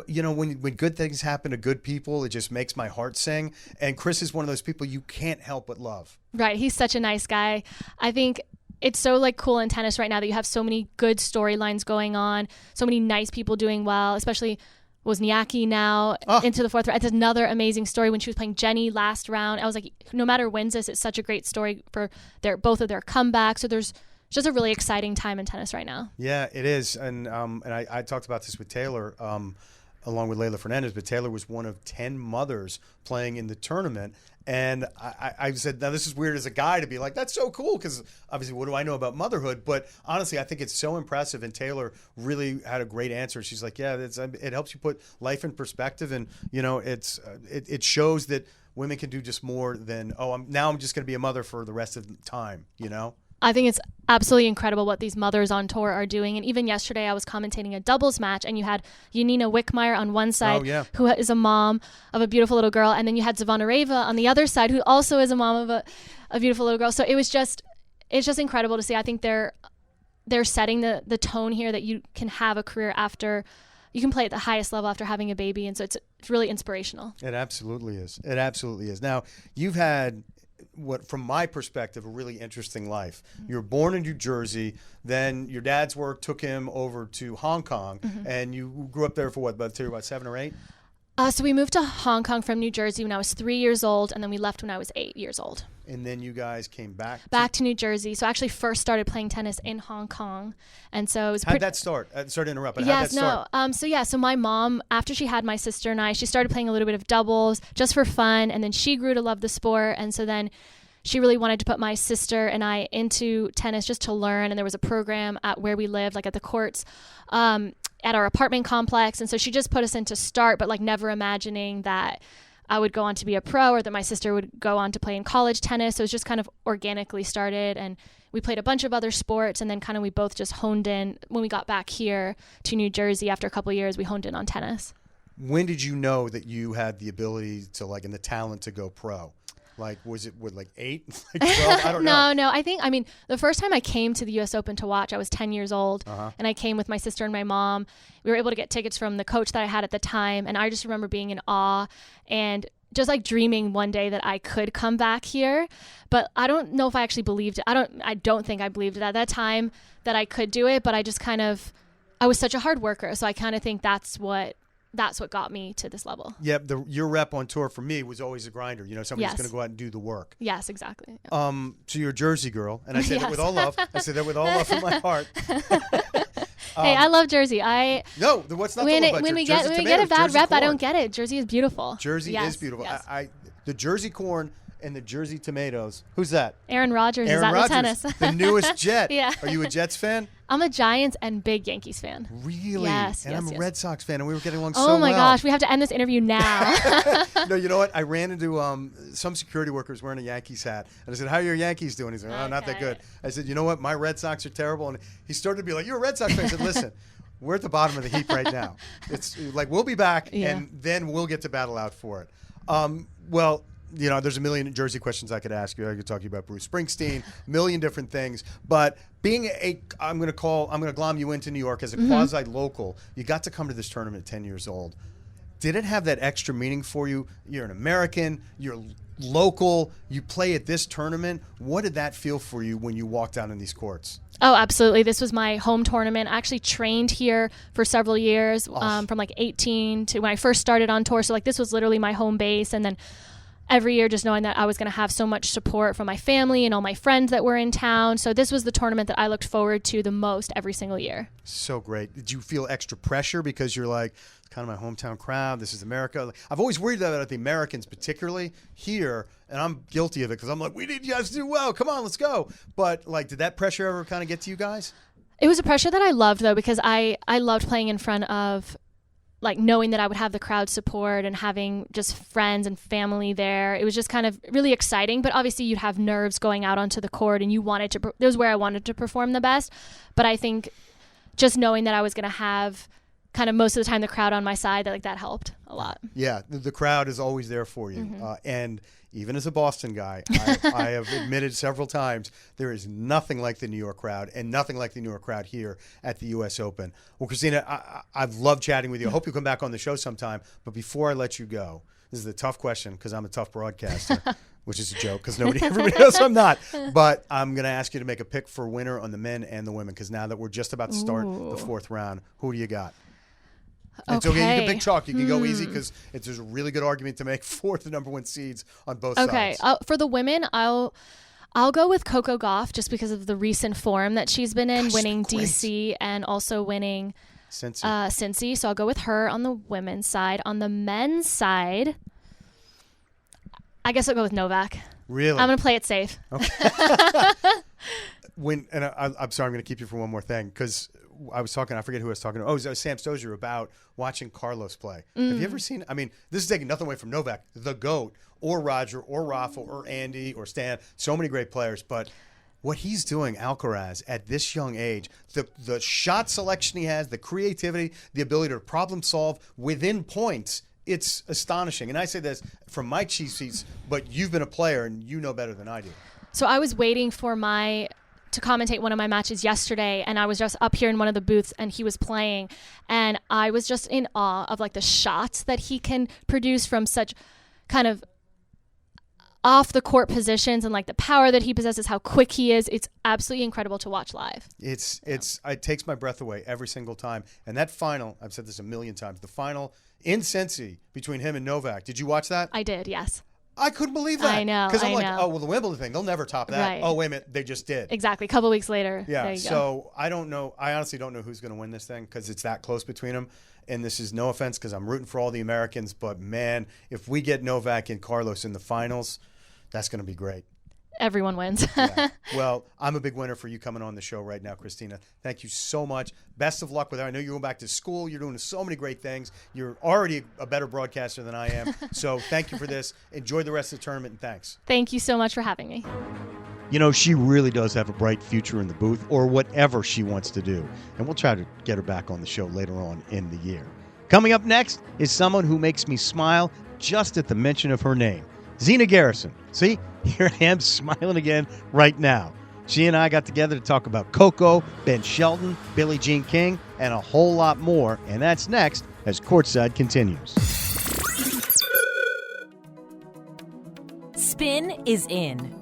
when good things happen to good people, it just makes my heart sing. And Chris is one of those people you can't help but love. Right. He's such a nice guy. I think it's so cool in tennis right now that you have so many good storylines going on, so many nice people doing well, especially Wozniacki now into the fourth round. It's another amazing story when she was playing Jenny last round. I was like, no matter who wins this, it's such a great story for both of their comebacks. So there's just a really exciting time in tennis right now. Yeah, it is. And I talked about this with Taylor along with Leylah Fernandez, but Taylor was one of 10 mothers playing in the tournament. And I said, now this is weird as a guy to be like, that's so cool, because obviously what do I know about motherhood? But honestly, I think it's so impressive. And Taylor really had a great answer. She's like, yeah, it helps you put life in perspective. And, it shows that women can do just more than, I'm just going to be a mother for the rest of the time, I think it's absolutely incredible what these mothers on tour are doing. And even yesterday I was commentating a doubles match, and you had Janina Wickmeyer on one side, who is a mom of a beautiful little girl, and then you had Zvonareva on the other side, who also is a mom of a beautiful little girl. So it's just incredible to see. I think they're setting the tone here that you can have a career after you can play at the highest level after having a baby. And so it's really inspirational. It absolutely is. It absolutely is. Now, you've had, from my perspective, a really interesting life. You were born in New Jersey, then your dad's work took him over to Hong Kong, and you grew up there for about 7 or 8? So we moved to Hong Kong from New Jersey when I was 3 years old, and then we left when I was 8 years old. And then you guys came back to New Jersey. So I actually first started playing tennis in Hong Kong. And so it was How'd that start? Sorry to interrupt, but how'd that start? So my mom, after she had my sister and I, she started playing a little bit of doubles just for fun, and then she grew to love the sport. And so then she really wanted to put my sister and I into tennis just to learn. And there was a program at where we lived, like at the courts, at our apartment complex. And so she just put us in to start, but like never imagining that I would go on to be a pro or that my sister would go on to play in college tennis. So it was just kind of organically started. And we played a bunch of other sports. And then kind of we both just honed in. When we got back here to New Jersey after a couple of years, we honed in on tennis. When did you know that you had the ability to and the talent to go pro? Like, was it with 8, 12? I don't know. No. I mean, the first time I came to the U.S. Open to watch, I was 10 years old, and I came with my sister and my mom. We were able to get tickets from the coach that I had at the time, and I just remember being in awe and just like dreaming one day that I could come back here. But I don't know if I actually believed it. I don't think I believed it at that time that I could do it, but I just I was such a hard worker, so I kind of think that's what got me to this level. Yep, your rep on tour for me was always a grinder. Somebody's going to go out and do the work. Yes, exactly. So you're a Jersey girl, and I say that with all love. I say that with all love from my heart. Hey, I love Jersey. No, what's not when to love about when we Jersey get tomatoes, a bad Jersey rep, corn. I don't get it. Jersey is beautiful. Jersey is beautiful. Yes. The Jersey corn and the Jersey tomatoes. Who's that? Aaron Rodgers is Aaron at Rodgers, the tennis. the newest Jet. Yeah. Are you a Jets fan? I'm a Giants and big Yankees fan. Really? Yes. And I'm a Red Sox fan, and we were getting along oh so well. my gosh, we have to end this interview now. No, you know what? I ran into some security workers wearing a Yankees hat, and I said, "How are your Yankees doing?" He's like, "Oh, not that good." I said, "You know what? My Red Sox are terrible." And he started to be like, "You're a Red Sox fan." I said, "Listen, we're at the bottom of the heap right now. It's like we'll be back, and then we'll get to battle out for it." Well, there's a million Jersey questions I could ask you. I could talk to you about Bruce Springsteen, a million different things. But being I'm going to glom you into New York as a quasi-local. You got to come to this tournament at 10 years old. Did it have that extra meaning for you? You're an American. You're local. You play at this tournament. What did that feel for you when you walked out in these courts? Oh, absolutely. This was my home tournament. I actually trained here for several years, from 18 to when I first started on tour. So this was literally my home base. And then every year just knowing that I was going to have so much support from my family and all my friends that were in town. So this was the tournament that I looked forward to the most every single year. So great. Did you feel extra pressure because you're like, it's kind of my hometown crowd. This is America. I've always worried about the Americans, particularly here, and I'm guilty of it because I'm like, we need you guys to do well. Come on, let's go. But did that pressure ever kind of get to you guys? It was a pressure that I loved, though, because I loved playing in front of knowing that I would have the crowd support and having just friends and family there. It was just kind of really exciting, but obviously you'd have nerves going out onto the court and that was where I wanted to perform the best. But I think just knowing that I was going to have kind of most of the time the crowd on my side, that helped a lot. Yeah, the crowd is always there for you. And even as a Boston guy, I have admitted several times there is nothing like the New York crowd and nothing like the New York crowd here at the U.S. Open. Well, Christina, I've loved chatting with you. I hope you come back on the show sometime. But before I let you go, this is a tough question because I'm a tough broadcaster, which is a joke because everybody knows I'm not. But I'm going to ask you to make a pick for winner on the men and the women because now that we're just about to start the fourth round, who do you got? It's okay. You can pick chalk. You can go easy because there's a really good argument to make for the number one seeds on both sides. Okay. For the women, I'll go with Coco Gauff just because of the recent form that she's been in, winning DC and also winning Cincy. So I'll go with her on the women's side. On the men's side, I guess I'll go with Novak. Really? I'm going to play it safe. Okay. I'm sorry, I'm going to keep you for one more thing because I forget who I was talking to. Oh, it was Sam Stosur about watching Carlos play. Have you ever seen, this is taking nothing away from Novak, the GOAT, or Roger, or Rafa, or Andy, or Stan, so many great players, but what he's doing, Alcaraz, at this young age, the shot selection he has, the creativity, the ability to problem solve within points, it's astonishing. And I say this from my cheap seats, but you've been a player and you know better than I do. So I was waiting for to commentate one of my matches yesterday, and I was just up here in one of the booths and he was playing, and I was just in awe of the shots that he can produce from such kind of off the court positions and the power that he possesses, how quick he is. It's absolutely incredible to watch live. It takes my breath away every single time. And that final, I've said this a million times, the final in Cincy between him and Novak. Did you watch that? I did, yes. I couldn't believe that. I know. Because I'm the Wimbledon thing, they'll never top that. Right. Oh, wait a minute, they just did. Exactly. A couple weeks later. Yeah. There you so go. I don't know. I honestly don't know who's going to win this thing because it's that close between them. And this is no offense because I'm rooting for all the Americans, but man, if we get Novak and Carlos in the finals, that's going to be great. everyone wins. Yeah. Well, I'm a big winner for you coming on the show right now, Christina. Thank you so much. Best of luck with her. I know you're going back to school. You're doing so many great things. You're already a better broadcaster than I am. So thank you for this. Enjoy the rest of the tournament, and thanks. Thank you so much for having me. You know, she really does have a bright future in the booth or whatever she wants to do. And we'll try to get her back on the show later on in the year. Coming up next is someone who makes me smile just at the mention of her name, Zina Garrison. See, here I am smiling again right now. She and I got together to talk about Coco, Ben Shelton, Billie Jean King, and a whole lot more. And that's next as Courtside continues. Spin is in.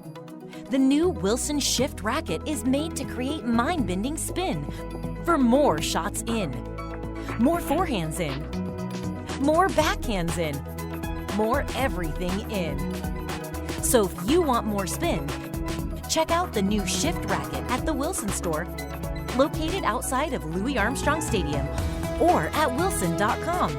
The new Wilson Shift racket is made to create mind-bending spin for more shots in, more forehands in, more backhands in, more everything in. So if you want more spin, check out the new Shift racket at the Wilson store, located outside of Louis Armstrong Stadium, or at wilson.com.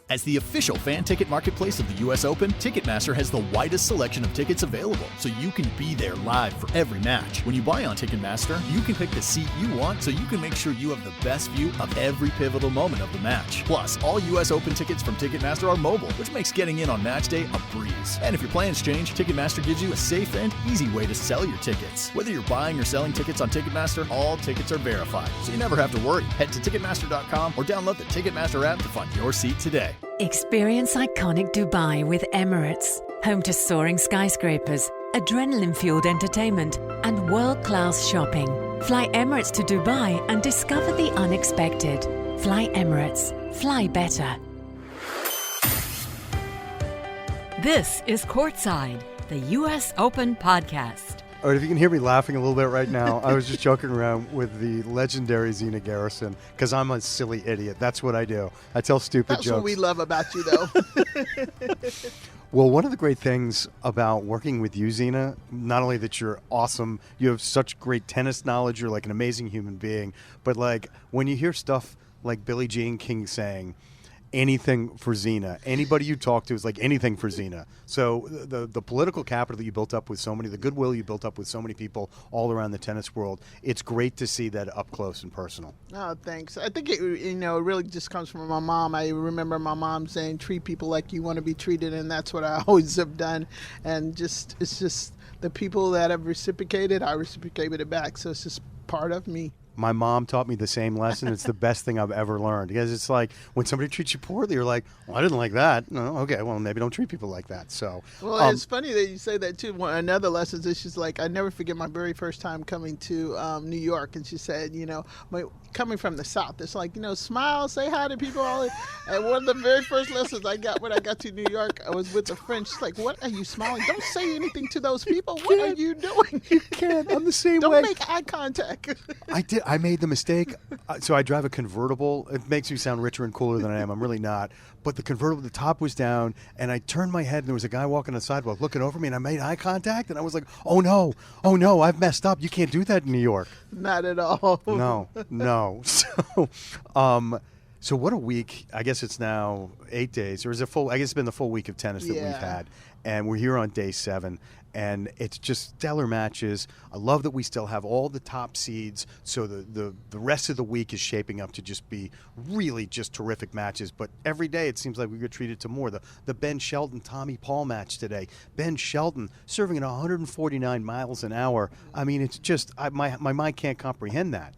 As the official fan ticket marketplace of the U.S. Open, Ticketmaster has the widest selection of tickets available, so you can be there live for every match. When you buy on Ticketmaster, you can pick the seat you want, so you can make sure you have the best view of every pivotal moment of the match. Plus, all U.S. Open tickets from Ticketmaster are mobile, which makes getting in on match day a breeze. And if your plans change, Ticketmaster gives you a safe and easy way to sell your tickets. Whether you're buying or selling tickets on Ticketmaster, all tickets are verified, so you never have to worry. Head to Ticketmaster.com or download the Ticketmaster app to find your seat today. Experience iconic Dubai with Emirates, home to soaring skyscrapers, adrenaline-fueled entertainment, and world-class shopping. Fly Emirates to Dubai and discover the unexpected. Fly Emirates. Fly better. This is Courtside, the U.S. Open podcast. All right, if you can hear me laughing a little bit right now, I was just joking around with the legendary Zina Garrison because I'm a silly idiot. That's what I do. I tell stupid jokes. That's what we love about you, though. Well, one of the great things about working with you, Zina, not only that you're awesome, you have such great tennis knowledge, you're like an amazing human being, but like when you hear stuff like Billie Jean King saying, anything for Zina. Anybody you talk to is like anything for Zina. So the political capital that you built up with so many, the goodwill you built up with so many people all around the tennis world, it's great to see that up close and personal. Oh, thanks. I think it really just comes from my mom. I remember my mom saying, treat people like you want to be treated, and that's what I always have done. And it's just the people that have reciprocated, I reciprocated it back. So it's just part of me. My mom taught me the same lesson. It's the best thing I've ever learned because it's like when somebody treats you poorly, you're like, well, I didn't like that. No, okay, well, maybe don't treat people like that. So, well, it's funny that you say that too. Another lesson is she's like, I never forget my very first time coming to New York, and she said, coming from the South, it's like, smile, say hi to people. And one of the very first lessons I got when I got to New York, I was with a friend. She's like, what are you smiling? Don't say anything to those people. What are you doing? You can't. I'm the same Don't way. Don't make eye contact. I made the mistake. So I drive a convertible. It makes me sound richer and cooler than I am. I'm really not. But the convertible, the top was down, and I turned my head, and there was a guy walking on the sidewalk looking over me, and I made eye contact, and I was like, oh, no, I've messed up. You can't do that in New York. Not at all. No. So what a week. I guess it's now 8 days, or is it full? I guess it's been the full week of tennis that we've had, and we're here on day 7. And it's just stellar matches. I love that we still have all the top seeds. So the rest of the week is shaping up to just be really just terrific matches. But every day it seems like we get treated to more. The Ben Shelton-Tommy Paul match today. Ben Shelton serving at 149 miles an hour. I mean, it's just my mind can't comprehend that,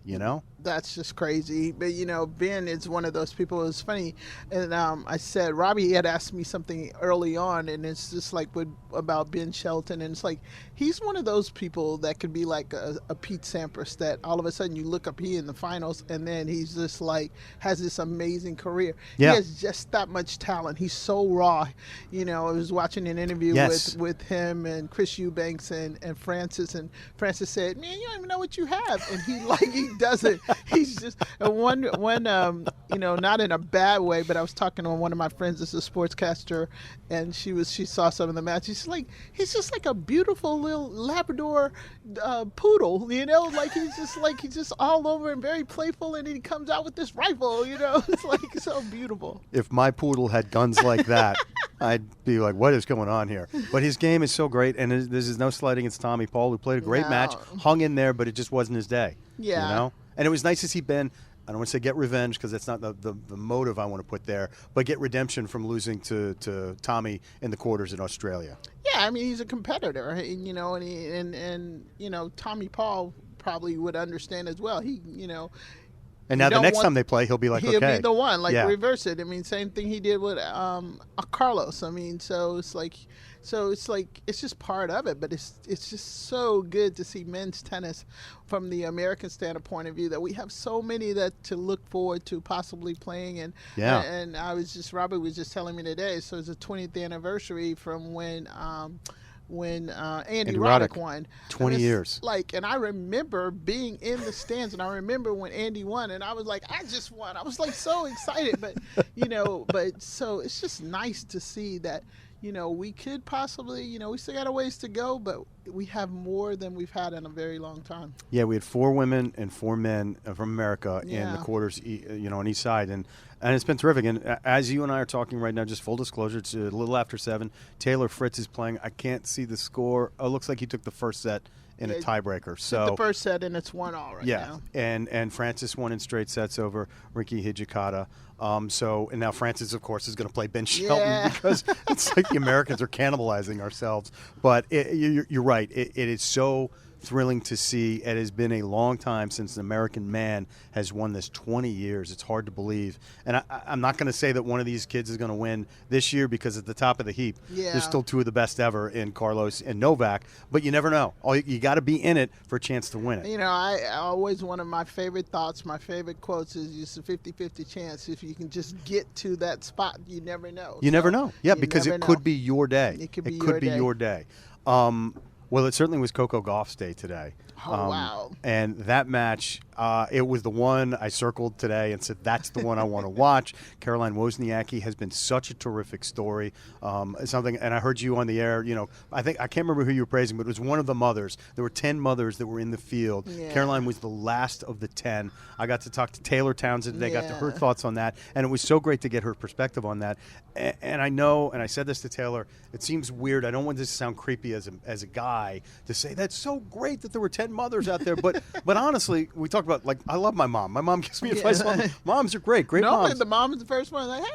That's just crazy. But, Ben is one of those people. It's funny. And I said, Robbie had asked me something early on, and it's just like about Ben Shelton. And it's like, he's one of those people that could be like a Pete Sampras, that all of a sudden you look up, he in the finals, and then he's just like, has this amazing career. Yeah. He has just that much talent. He's so raw. I was watching an interview with him and Chris Eubanks and Francis, and Francis said, man, you don't even know what you have. And he doesn't. He's just not in a bad way, but I was talking to one of my friends that's a sportscaster, and she saw some of the matches. He's just like a beautiful little Labrador poodle, like he's just all over and very playful, and he comes out with this rifle, it's like so beautiful. If my poodle had guns like that, I'd be like, what is going on here? But his game is so great, and this is no slight against Tommy Paul, who played a great match, hung in there, but it just wasn't his day. Yeah. And it was nice to see Ben, I don't want to say get revenge because that's not the motive I want to put there, but get redemption from losing to Tommy in the quarters in Australia. Yeah, I mean, he's a competitor, and Tommy Paul probably would understand as well. And now the next time they play, he'll be like, he'll okay. be the one, reverse it. I mean, same thing he did with Carlos. I mean, so it's just part of it. But it's just so good to see men's tennis from the American standpoint of view, that we have so many that to look forward to possibly playing. And Robert was just telling me today. So it's the 20th anniversary from when Andy Roddick won. 20 years. And I remember being in the stands, and I remember when Andy won, and I was like, I just won. I was so excited, but so it's just nice to see that, we could possibly, we still got a ways to go, but we have more than we've had in a very long time. Yeah, we had 4 women and 4 men from America in the quarters, on each side, and it's been terrific. And as you and I are talking right now, just full disclosure, it's a little after 7. Taylor Fritz is playing. I can't see the score. Oh, it looks like he took the first set in a tiebreaker. So the first set, and it's 1-1 right now. And Francis won in straight sets over Rinky Hijikata. And now Francis, of course, is going to play Ben Shelton because it's like the Americans are cannibalizing ourselves. But you're right. It is so thrilling to see. It has been a long time since an American man has won this. 20 years. It's hard to believe. And I'm not going to say that one of these kids is going to win this year, because at the top of the heap, there's still 2 of the best ever in Carlos and Novak. But you never know. You got to be in it for a chance to win it. I always, one of my favorite thoughts, my favorite quotes is it's a 50-50 chance. If you can just get to that spot, you never know. You never know. Yeah, because it could be your day. It could be your day. Well, it certainly was Coco Gauff's day today. Oh, wow. And that match, it was the one I circled today and said, that's the one I want to watch. Caroline Wozniacki has been such a terrific story. And I heard you on the air, I can't remember who you were praising, but it was one of the mothers. There were 10 mothers that were in the field. Yeah. Caroline was the last of the 10. I got to talk to Taylor Townsend today, got to her thoughts on that, and it was so great to get her perspective on that. And I know, and I said this to Taylor, it seems weird. I don't want this to sound creepy as a guy to say that's so great that there were 10 mothers out there. But honestly, we talked about, I love my mom. My mom gives me advice. Moms are great Normally moms. the mom is the first one. Like, hey,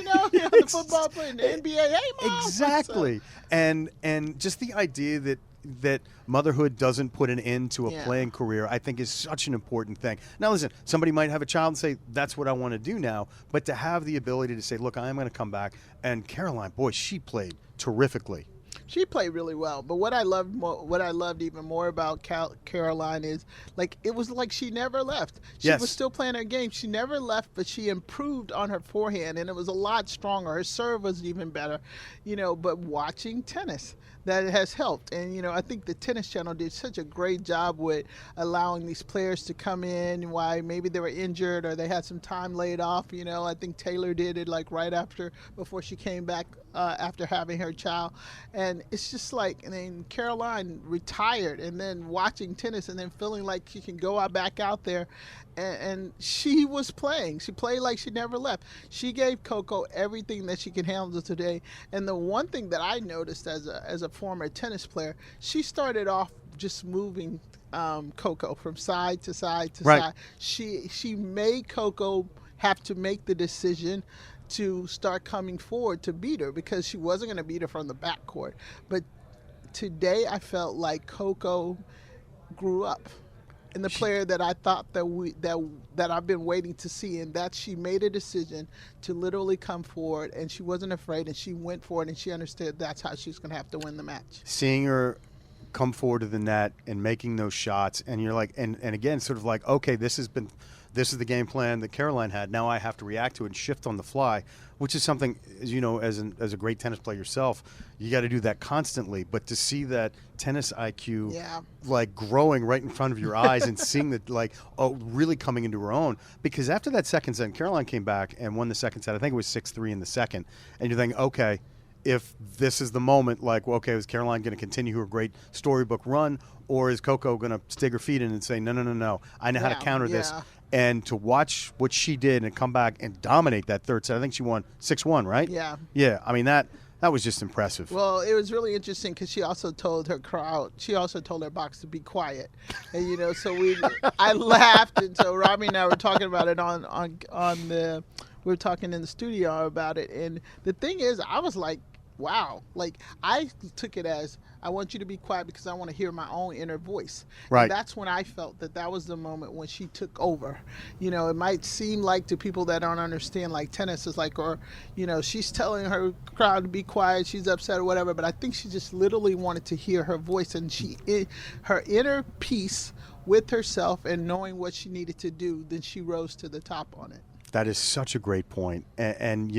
mom, thanks, the football player in the NBA. Hey, mom. Exactly. And just the idea that motherhood doesn't put an end to a playing career, I think is such an important thing. Now, listen, somebody might have a child and say, that's what I want to do now. But to have the ability to say, look, I am going to come back. And Caroline, boy, she played terrifically. She played really well, but what I loved even more about Caroline is, it was like she never left. She was still playing her game. She never left, but she improved on her forehand, and it was a lot stronger. Her serve was even better, but watching tennis, that has helped. And, I think the Tennis Channel did such a great job with allowing these players to come in, why maybe they were injured or they had some time laid off. I think Taylor did it right before she came back after having her child. And it's just Caroline retired, and then watching tennis and then feeling like she can go back out there. And she was playing. She played like she never left. She gave Coco everything that she could handle today. And the one thing that I noticed as a former tennis player, she started off just moving Coco from side to side to side. She made Coco have to make the decision to start coming forward to beat her, because she wasn't going to beat her from the backcourt. But today I felt like Coco grew up. And the player that I thought that I've been waiting to see, and that she made a decision to literally come forward, and she wasn't afraid, and she went for it, and she understood that's how she's going to have to win the match. Seeing her come forward to the net and making those shots, and you're like, and again, sort of like, okay, this has been this is the game plan that Caroline had. Now I have to react to it and shift on the fly, which is something, as you know, as a great tennis player yourself, you got to do that constantly. But to see that tennis IQ like growing right in front of your eyes and seeing that really coming into her own, because after that second set, Caroline came back and won the second set. I think it was 6-3 in the second, and you're thinking, okay, if this is the moment, is Caroline going to continue her great storybook run, or is Coco going to stick her feet in and say, no, I know how to counter this. And to watch what she did and come back and dominate that third set, I think she won 6-1, right? Yeah. Yeah, I mean, that was just impressive. Well, it was really interesting because she also told her crowd, she also told her box to be quiet. And, so I laughed, and so Robbie and I were talking about it we were talking in the studio about it. And the thing is, I was like, wow. I took it as, I want you to be quiet because I want to hear my own inner voice. Right. And that's when I felt that was the moment when she took over. It might seem like to people that don't understand, tennis is she's telling her crowd to be quiet, she's upset or whatever, but I think she just literally wanted to hear her voice, and her inner peace with herself and knowing what she needed to do, then she rose to the top on it. That is such a great point. And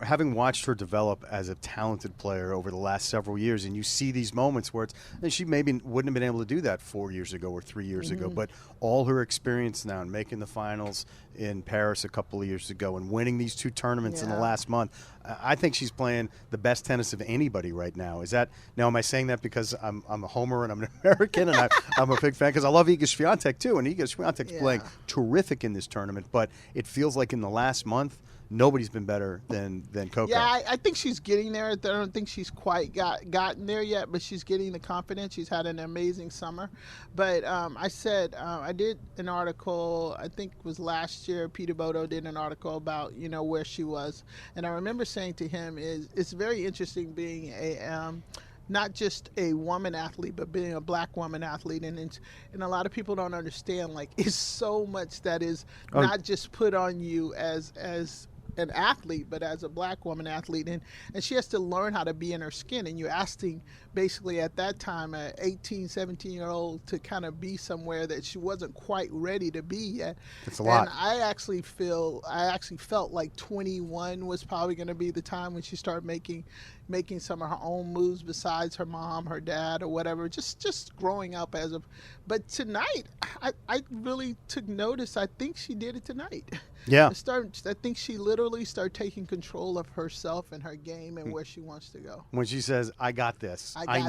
having watched her develop as a talented player over the last several years, and you see these moments where she maybe wouldn't have been able to do that 4 years ago or 3 years ago, but all her experience now and making the finals in Paris a couple of years ago and winning these 2 tournaments in the last month, I think she's playing the best tennis of anybody right now. Am I saying that because I'm a homer and I'm an American and I'm a big fan? Because I love Iga Swiatek too, and Iga Swiatek's playing terrific in this tournament, but it feels like in the last month, nobody's been better than Coco. Yeah, I think she's getting there. I don't think she's quite gotten there yet, but she's getting the confidence. She's had an amazing summer. But I did an article, I think it was last year, Peter Bodo did an article about, where she was. And I remember saying to him, it's very interesting being not just a woman athlete, but being a black woman athlete. And a lot of people don't understand, it's so much that is not just put on you as an athlete, but as a black woman athlete, and she has to learn how to be in her skin. And you're asking basically at that time a 18, 17-year-old to kind of be somewhere that she wasn't quite ready to be yet. It's a lot. And I actually felt like 21 was probably going to be the time when she started making some of her own moves besides her mom, her dad, or whatever, just growing up but tonight I really took notice. I think she did it tonight. Yeah. I think she literally started taking control of herself and her game and where she wants to go. When she says, I got this. I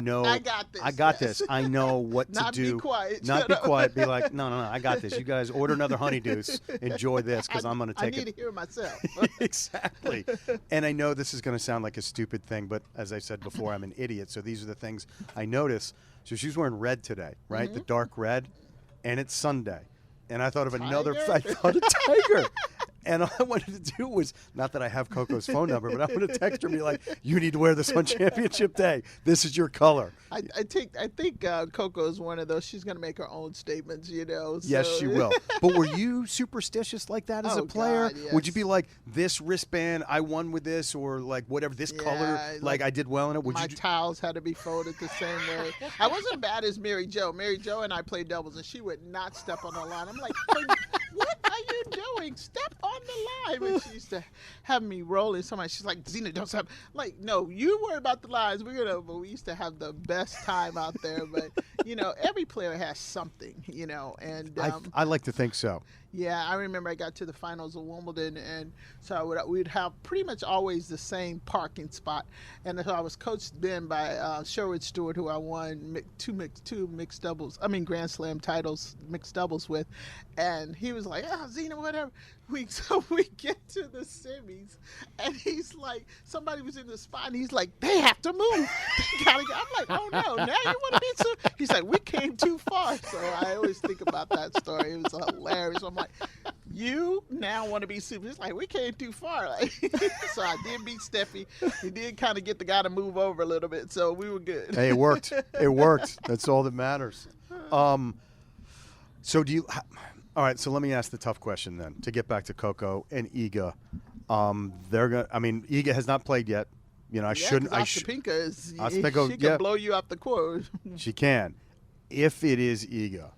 got this. I know what to do. Not be quiet. Not be quiet. Be like, no, I got this. You guys order another honeydews. Enjoy this because I'm going to take it. I need to hear myself. Exactly. And I know this is going to sound like a stupid thing, but as I said before, I'm an idiot. So these are the things I notice. So she's wearing red today, right? Mm-hmm. The dark red. And it's Sunday. And I thought of I thought a tiger. And all I wanted to do was, not that I have Coco's phone number, but I want to text her and be like, you need to wear this on championship day. This is your color. I think Coco is one of those. She's going to make her own statements, So. Yes, she will. But were you superstitious like that as a player? God, yes. Would you be like, this wristband, I won with this, or like whatever, this color, like I did well in it? My towels had to be folded the same way. I wasn't bad as Mary Jo. Mary Jo and I played doubles, and she would not step on the line. I'm like, what are you doing? Step on the line. And she used to have me rolling so much. She's like, Zina, don't stop. Like, no, you worry about the lines. But we used to have the best time out there. But, every player has something, and I like to think so. Yeah, I remember I got to the finals of Wimbledon, and so we'd have pretty much always the same parking spot. And so I was coached then by Sherwood Stewart, who I won two mixed doubles, Grand Slam titles, mixed doubles with. And he was like, Zina, whatever. So we get to the semis, and he's like, somebody was in the spot, and he's like, they have to move. They gotta go. I'm like, oh no, now you want to be so? He's like, we came too far. So I always think about that story. It was hilarious. I'm like, you now want to be super? It's like, we came too far. So I did beat Steffi. He did kind of get the guy to move over a little bit, so we were good. Hey, it worked. It worked. That's all that matters. So do you? All right, so let me ask the tough question then. To get back to Coco and Iga, Iga has not played yet. I shouldn't. Ostapenko she can blow you off the court. She can. If it is Iga,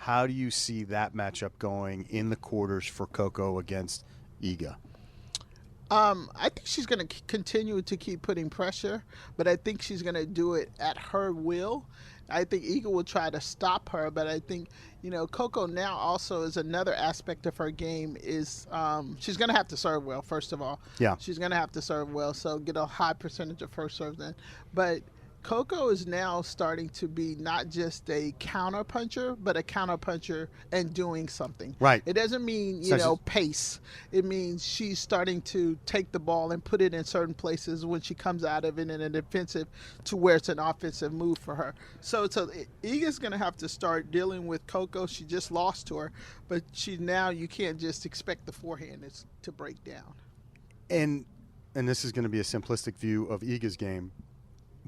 How do you see that matchup going in the quarters for Coco against Iga? I think she's going to continue to keep putting pressure, but I think she's going to do it at her will. I think Iga will try to stop her, but I think, Coco now also is another aspect of her game is she's going to have to serve well, first of all. Yeah. She's going to have to serve well, so get a high percentage of first serves in. But Coco is now starting to be not just a counter puncher, but a counter puncher and doing something. Right. It doesn't mean, pace. It means she's starting to take the ball and put it in certain places when she comes out of it in a defensive to where it's an offensive move for her. So Iga's going to have to start dealing with Coco. She just lost to her, but you can't just expect the forehand to break down. And this is going to be a simplistic view of Iga's game.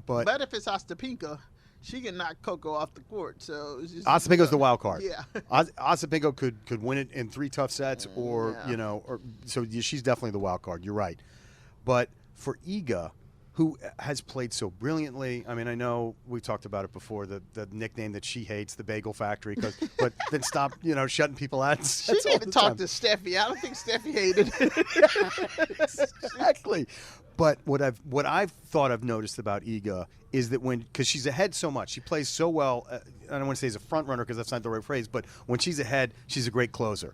But if it's Ostapenko, she can knock Coco off the court. So Ostapenko's the wild card. Yeah. Ostapenko could win it in 3 tough sets, so she's definitely the wild card. You're right. But for Iga, who has played so brilliantly, I mean, I know we talked about it before, the nickname that she hates, the Bagel Factory, but then stop, shutting people out. She need to talk to Steffi. I don't think Steffi hated it. Exactly. But what I've thought I've noticed about Iga is that because she's ahead so much, she plays so well. I don't want to say as a front runner because that's not the right phrase, but when she's ahead, she's a great closer.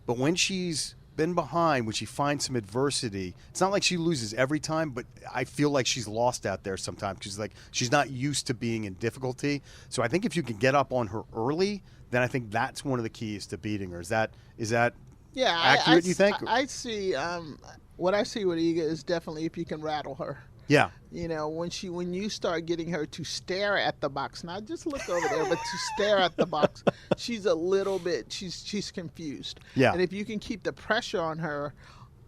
But when she's been behind, when she finds some adversity, it's not like she loses every time, but I feel like she's lost out there sometimes because she's not used to being in difficulty. So I think if you can get up on her early, then I think that's one of the keys to beating her. Is that accurate? You think? I see. What I see with Iga is definitely if you can rattle her. Yeah. When you start getting her to stare at the box, not just look over there, but to stare at the box, she's a little bit, she's confused. Yeah. And if you can keep the pressure on her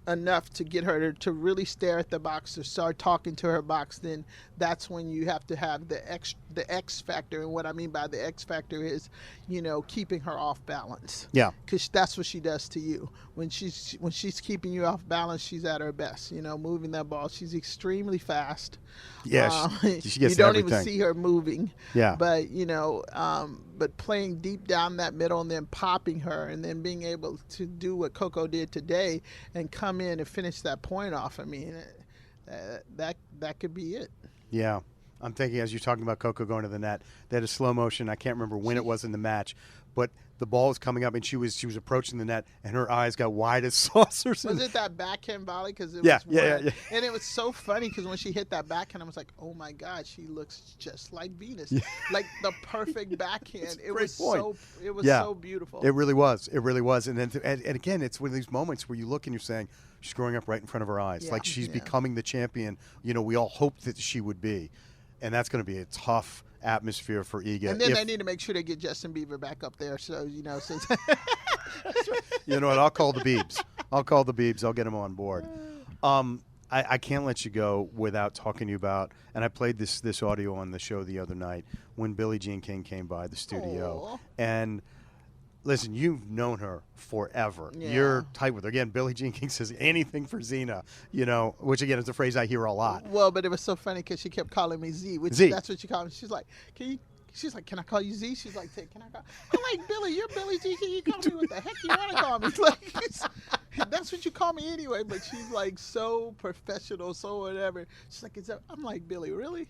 enough to get her to really stare at the box, to start talking to her box, then that's when you have to have the X factor. And what I mean by the X factor is, keeping her off balance. Yeah. Because that's what she does to you. When she's keeping you off balance, she's at her best. Moving that ball. She's extremely fast. Yeah, she gets you don't everything. even see her moving. Yeah. But but playing deep down that middle and then popping her and then being able to do what Coco did today and come in and finish that point off. I mean, that could be it. Yeah. I'm thinking as you're talking about Coco going to the net, they had a slow motion. I can't remember when it was in the match, but the ball was coming up and she was approaching the net and her eyes got wide as saucers. Was it that backhand volley? Because yeah. And it was so funny because when she hit that backhand, I was like, oh my God, she looks just like Venus. Yeah. Like the perfect backhand. It was point. so beautiful. It really was. It really was. And then and again, it's one of these moments where you look and you're saying, she's growing up right in front of our eyes. Like she's becoming the champion, we all hoped that she would be. And that's going to be a tough atmosphere for Iga. And then they need to make sure they get Justin Bieber back up there. So, since you know what? I'll call the Biebs. I'll get him on board. I can't let you go without talking to you about, and I played this audio on the show the other night when Billie Jean King came by the studio. Aww. And listen, you've known her forever. Yeah. You're tight with her. Again, Billie Jean King says anything for Zina, which again is a phrase I hear a lot. Well, but it was so funny because she kept calling me Z, which Z. That's what she called me. She's like, She's like, can I call you Z? She's like, can I call? I'm like, Billie, you're Billie Jean. Can you call me what the heck you want to call me? Like, that's what you call me anyway. But she's like so professional, so whatever. She's like, I'm like, Billie, really?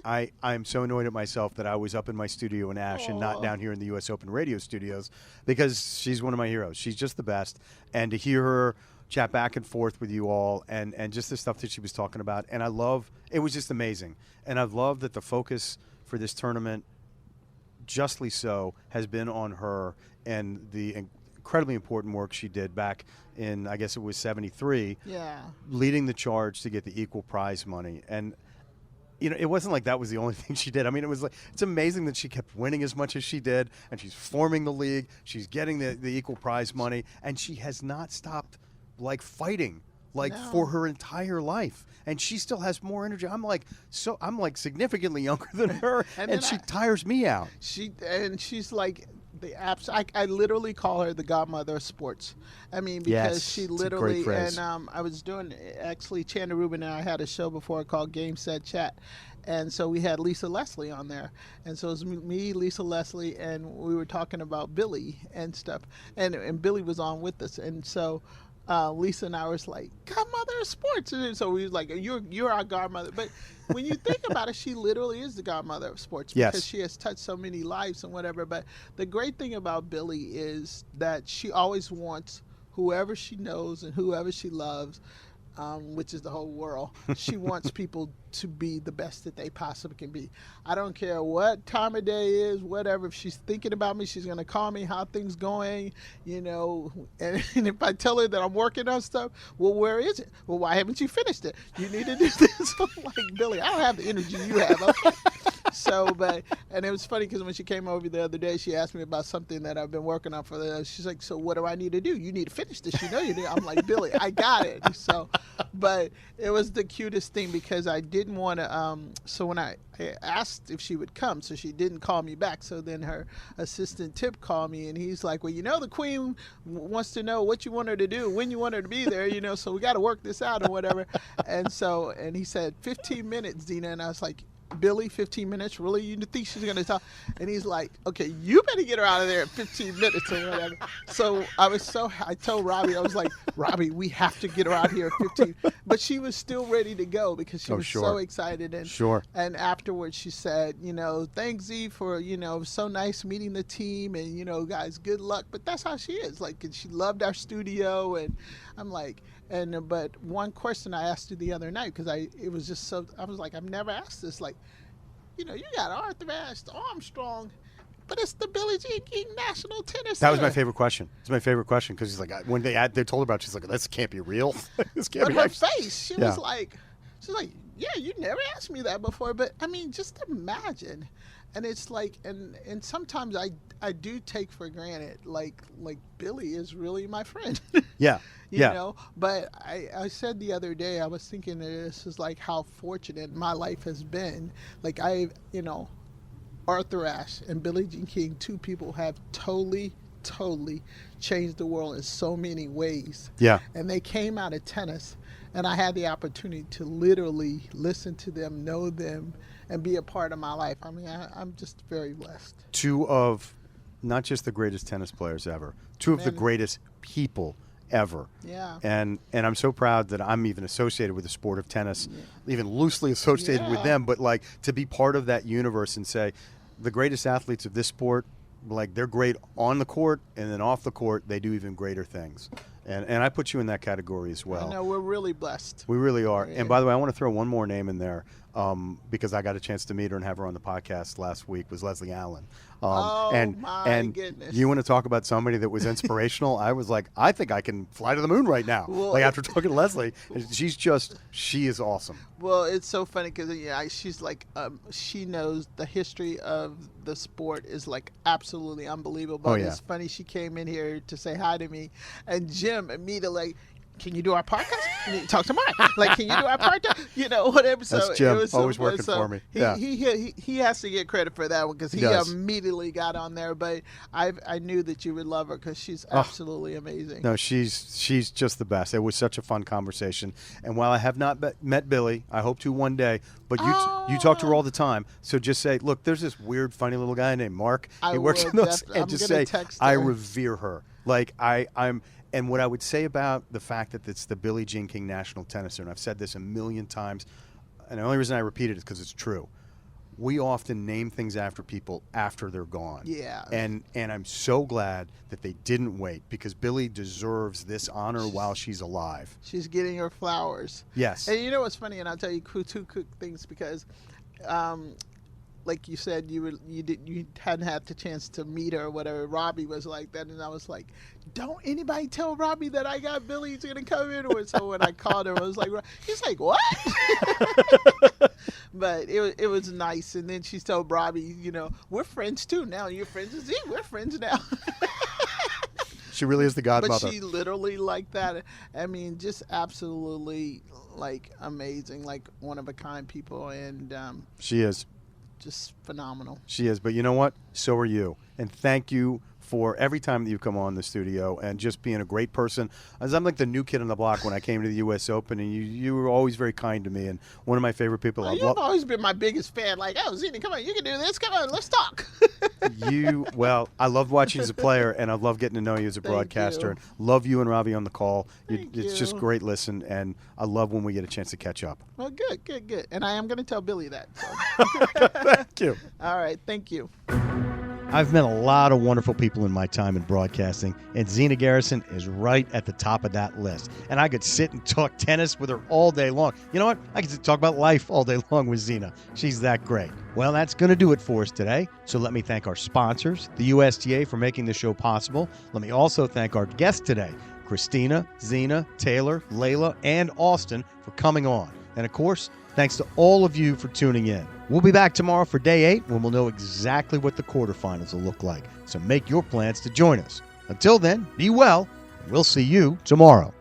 I'm so annoyed at myself that I was up in my studio in Ash and not down here in the U.S. Open radio studios because she's one of my heroes. She's just the best. And to hear her chat back and forth with you all and just the stuff that she was talking about. And it was just amazing. And I've loved that the focus for this tournament, justly so, has been on her and the incredibly important work she did back in, I guess it was 73, leading the charge to get the equal prize money. And it wasn't like that was the only thing she did. I mean, it's amazing that she kept winning as much as she did, and she's forming the league, she's getting the equal prize money, and she has not stopped fighting for her entire life. And she still has more energy. I'm significantly younger than her, and she tires me out. She's like the apps. I literally call her the godmother of sports. I mean, because Yes, she it's a literally, great phrase. and I was doing, actually, Chandler Rubin and I had a show before called Game Set Chat. And so we had Lisa Leslie on there. And so it was me, Lisa Leslie, and we were talking about Billy and stuff. And Billy was on with us. And so Lisa and I was like, godmother of sports. And so we was like, you're our godmother. But when you think about it, she literally is the godmother of sports because Yes. she has touched so many lives and whatever. But the great thing about Billy is that she always wants whoever she knows and whoever she loves, which is the whole world, she wants people to be the best that they possibly can be. I don't care what time of day is, whatever. If she's thinking about me, she's going to call me, how things going, you know. And if I tell her that I'm working on stuff, well, where is it? Well, why haven't you finished it? You need to do this. I'm like, Billy, I don't have the energy you have. Okay? So, and it was funny because when she came over the other day, she asked me about something that I've been working on she's like, so what do I need to do? You need to finish this. You know you do. I'm like, Billy, I got it. So, but it was the cutest thing because I didn't want to, so when I asked if she would come, so she didn't call me back. So then her assistant Tip called me and he's like, well, you know, the queen wants to know what you want her to do, when you want her to be there, you know, so we got to work this out or whatever. And he said, 15 minutes, Zina. And I was like, Billy, 15 minutes? Really? You think she's going to talk? And he's like, okay, you better get her out of there in 15 minutes or whatever. So I told Robbie, I was like, Robbie, we have to get her out here in 15. But she was still ready to go because she was so excited. And afterwards she said, you know, thanks, Z, for, you know, so nice meeting the team and, you know, guys, good luck. But that's how she is. Like, and she loved our studio. And I'm like, but one question I asked her the other night, because I was like, I've never asked this. Like, you know, you got Arthur Ashe, Armstrong, but it's the Billie Jean King National Tennis. That was my favorite question. It's my favorite question because he's like, when they told her about it, she's like, this can't be real. This can't but be Yeah. You know, but I said the other day, I was thinking that this is like how fortunate my life has been. Like Arthur Ashe and Billie Jean King, two people have totally changed the world in so many ways. Yeah. And they came out of tennis, and I had the opportunity to literally listen to them, know them, and be a part of my life. I mean, I'm just very blessed. Two of not just the greatest tennis players ever, two of the greatest people ever. Yeah. And I'm so proud that I'm even associated with the sport of tennis, even loosely associated with them, but like to be part of that universe and say the greatest athletes of this sport, like they're great on the court and then off the court, they do even greater things. And I put you in that category as well. I know, we're really blessed. We really are. Yeah. And by the way, I want to throw one more name in there because I got a chance to meet her and have her on the podcast last week, was Leslie Allen. My goodness. You want to talk about somebody that was inspirational? I was like, I think I can fly to the moon right now. Well, like after talking to Leslie, she is awesome. Well, it's so funny because she's like, she knows the history of the sport is like absolutely unbelievable. Oh, yeah. It's funny, she came in here to say hi to me, and Jim immediately like, can you do our podcast? You need to talk to Marc. Like, can you do our podcast? You know, whatever. So that's Jim, it was always working for me. He has to get credit for that one because he does. immediately got on there. But I knew that you would love her because she's absolutely amazing. No, she's just the best. It was such a fun conversation. And while I have not met Billy, I hope to one day. But you talk to her all the time, so just say, look, there's this weird, funny little guy named Marc. He works in those, and just say, I revere her. Like I'm. And what I would say about the fact that it's the Billie Jean King National Tennis, and I've said this a million times, and the only reason I repeat it is because it's true. We often name things after people after they're gone. Yeah. And I'm so glad that they didn't wait because Billie deserves this honor while she's alive. She's getting her flowers. Yes. And you know what's funny, and I'll tell you two quick things because like you said, you hadn't had the chance to meet her or whatever. Robbie was like that, and I was like, don't anybody tell Robbie that I got Billy's gonna come in. Or so when I called her, I was like, he's like, what? But it was nice. And then she told Robbie, you know, we're friends too now. You're friends with Z. We're friends now. She really is the godmother. But she literally like that. I mean, just absolutely like amazing, like one of a kind people. And she is. just phenomenal. She is, but you know what? So are you. And thank you for every time that you come on the studio and just being a great person. As I'm like the new kid on the block when I came to the U.S. Open, and you were always very kind to me and one of my favorite people. Well, you've always been my biggest fan. Like, oh, Zina, come on, you can do this. Come on, let's talk. Well, I love watching you as a player, and I love getting to know you as a broadcaster. And love you and Ravi on the call. It's just great listen, and I love when we get a chance to catch up. Well, good. And I am going to tell Billy that. So. Thank you. All right, thank you. I've met a lot of wonderful people in my time in broadcasting, and Zina Garrison is right at the top of that list. And I could sit and talk tennis with her all day long. You know what? I could talk about life all day long with Zina. She's that great. Well, that's going to do it for us today. So let me thank our sponsors, the USTA, for making the show possible. Let me also thank our guests today, Christina, Zina, Taylor, Leylah, and Austin, for coming on. And of course, thanks to all of you for tuning in. We'll be back tomorrow for Day 8 when we'll know exactly what the quarterfinals will look like. So make your plans to join us. Until then, be well, and we'll see you tomorrow.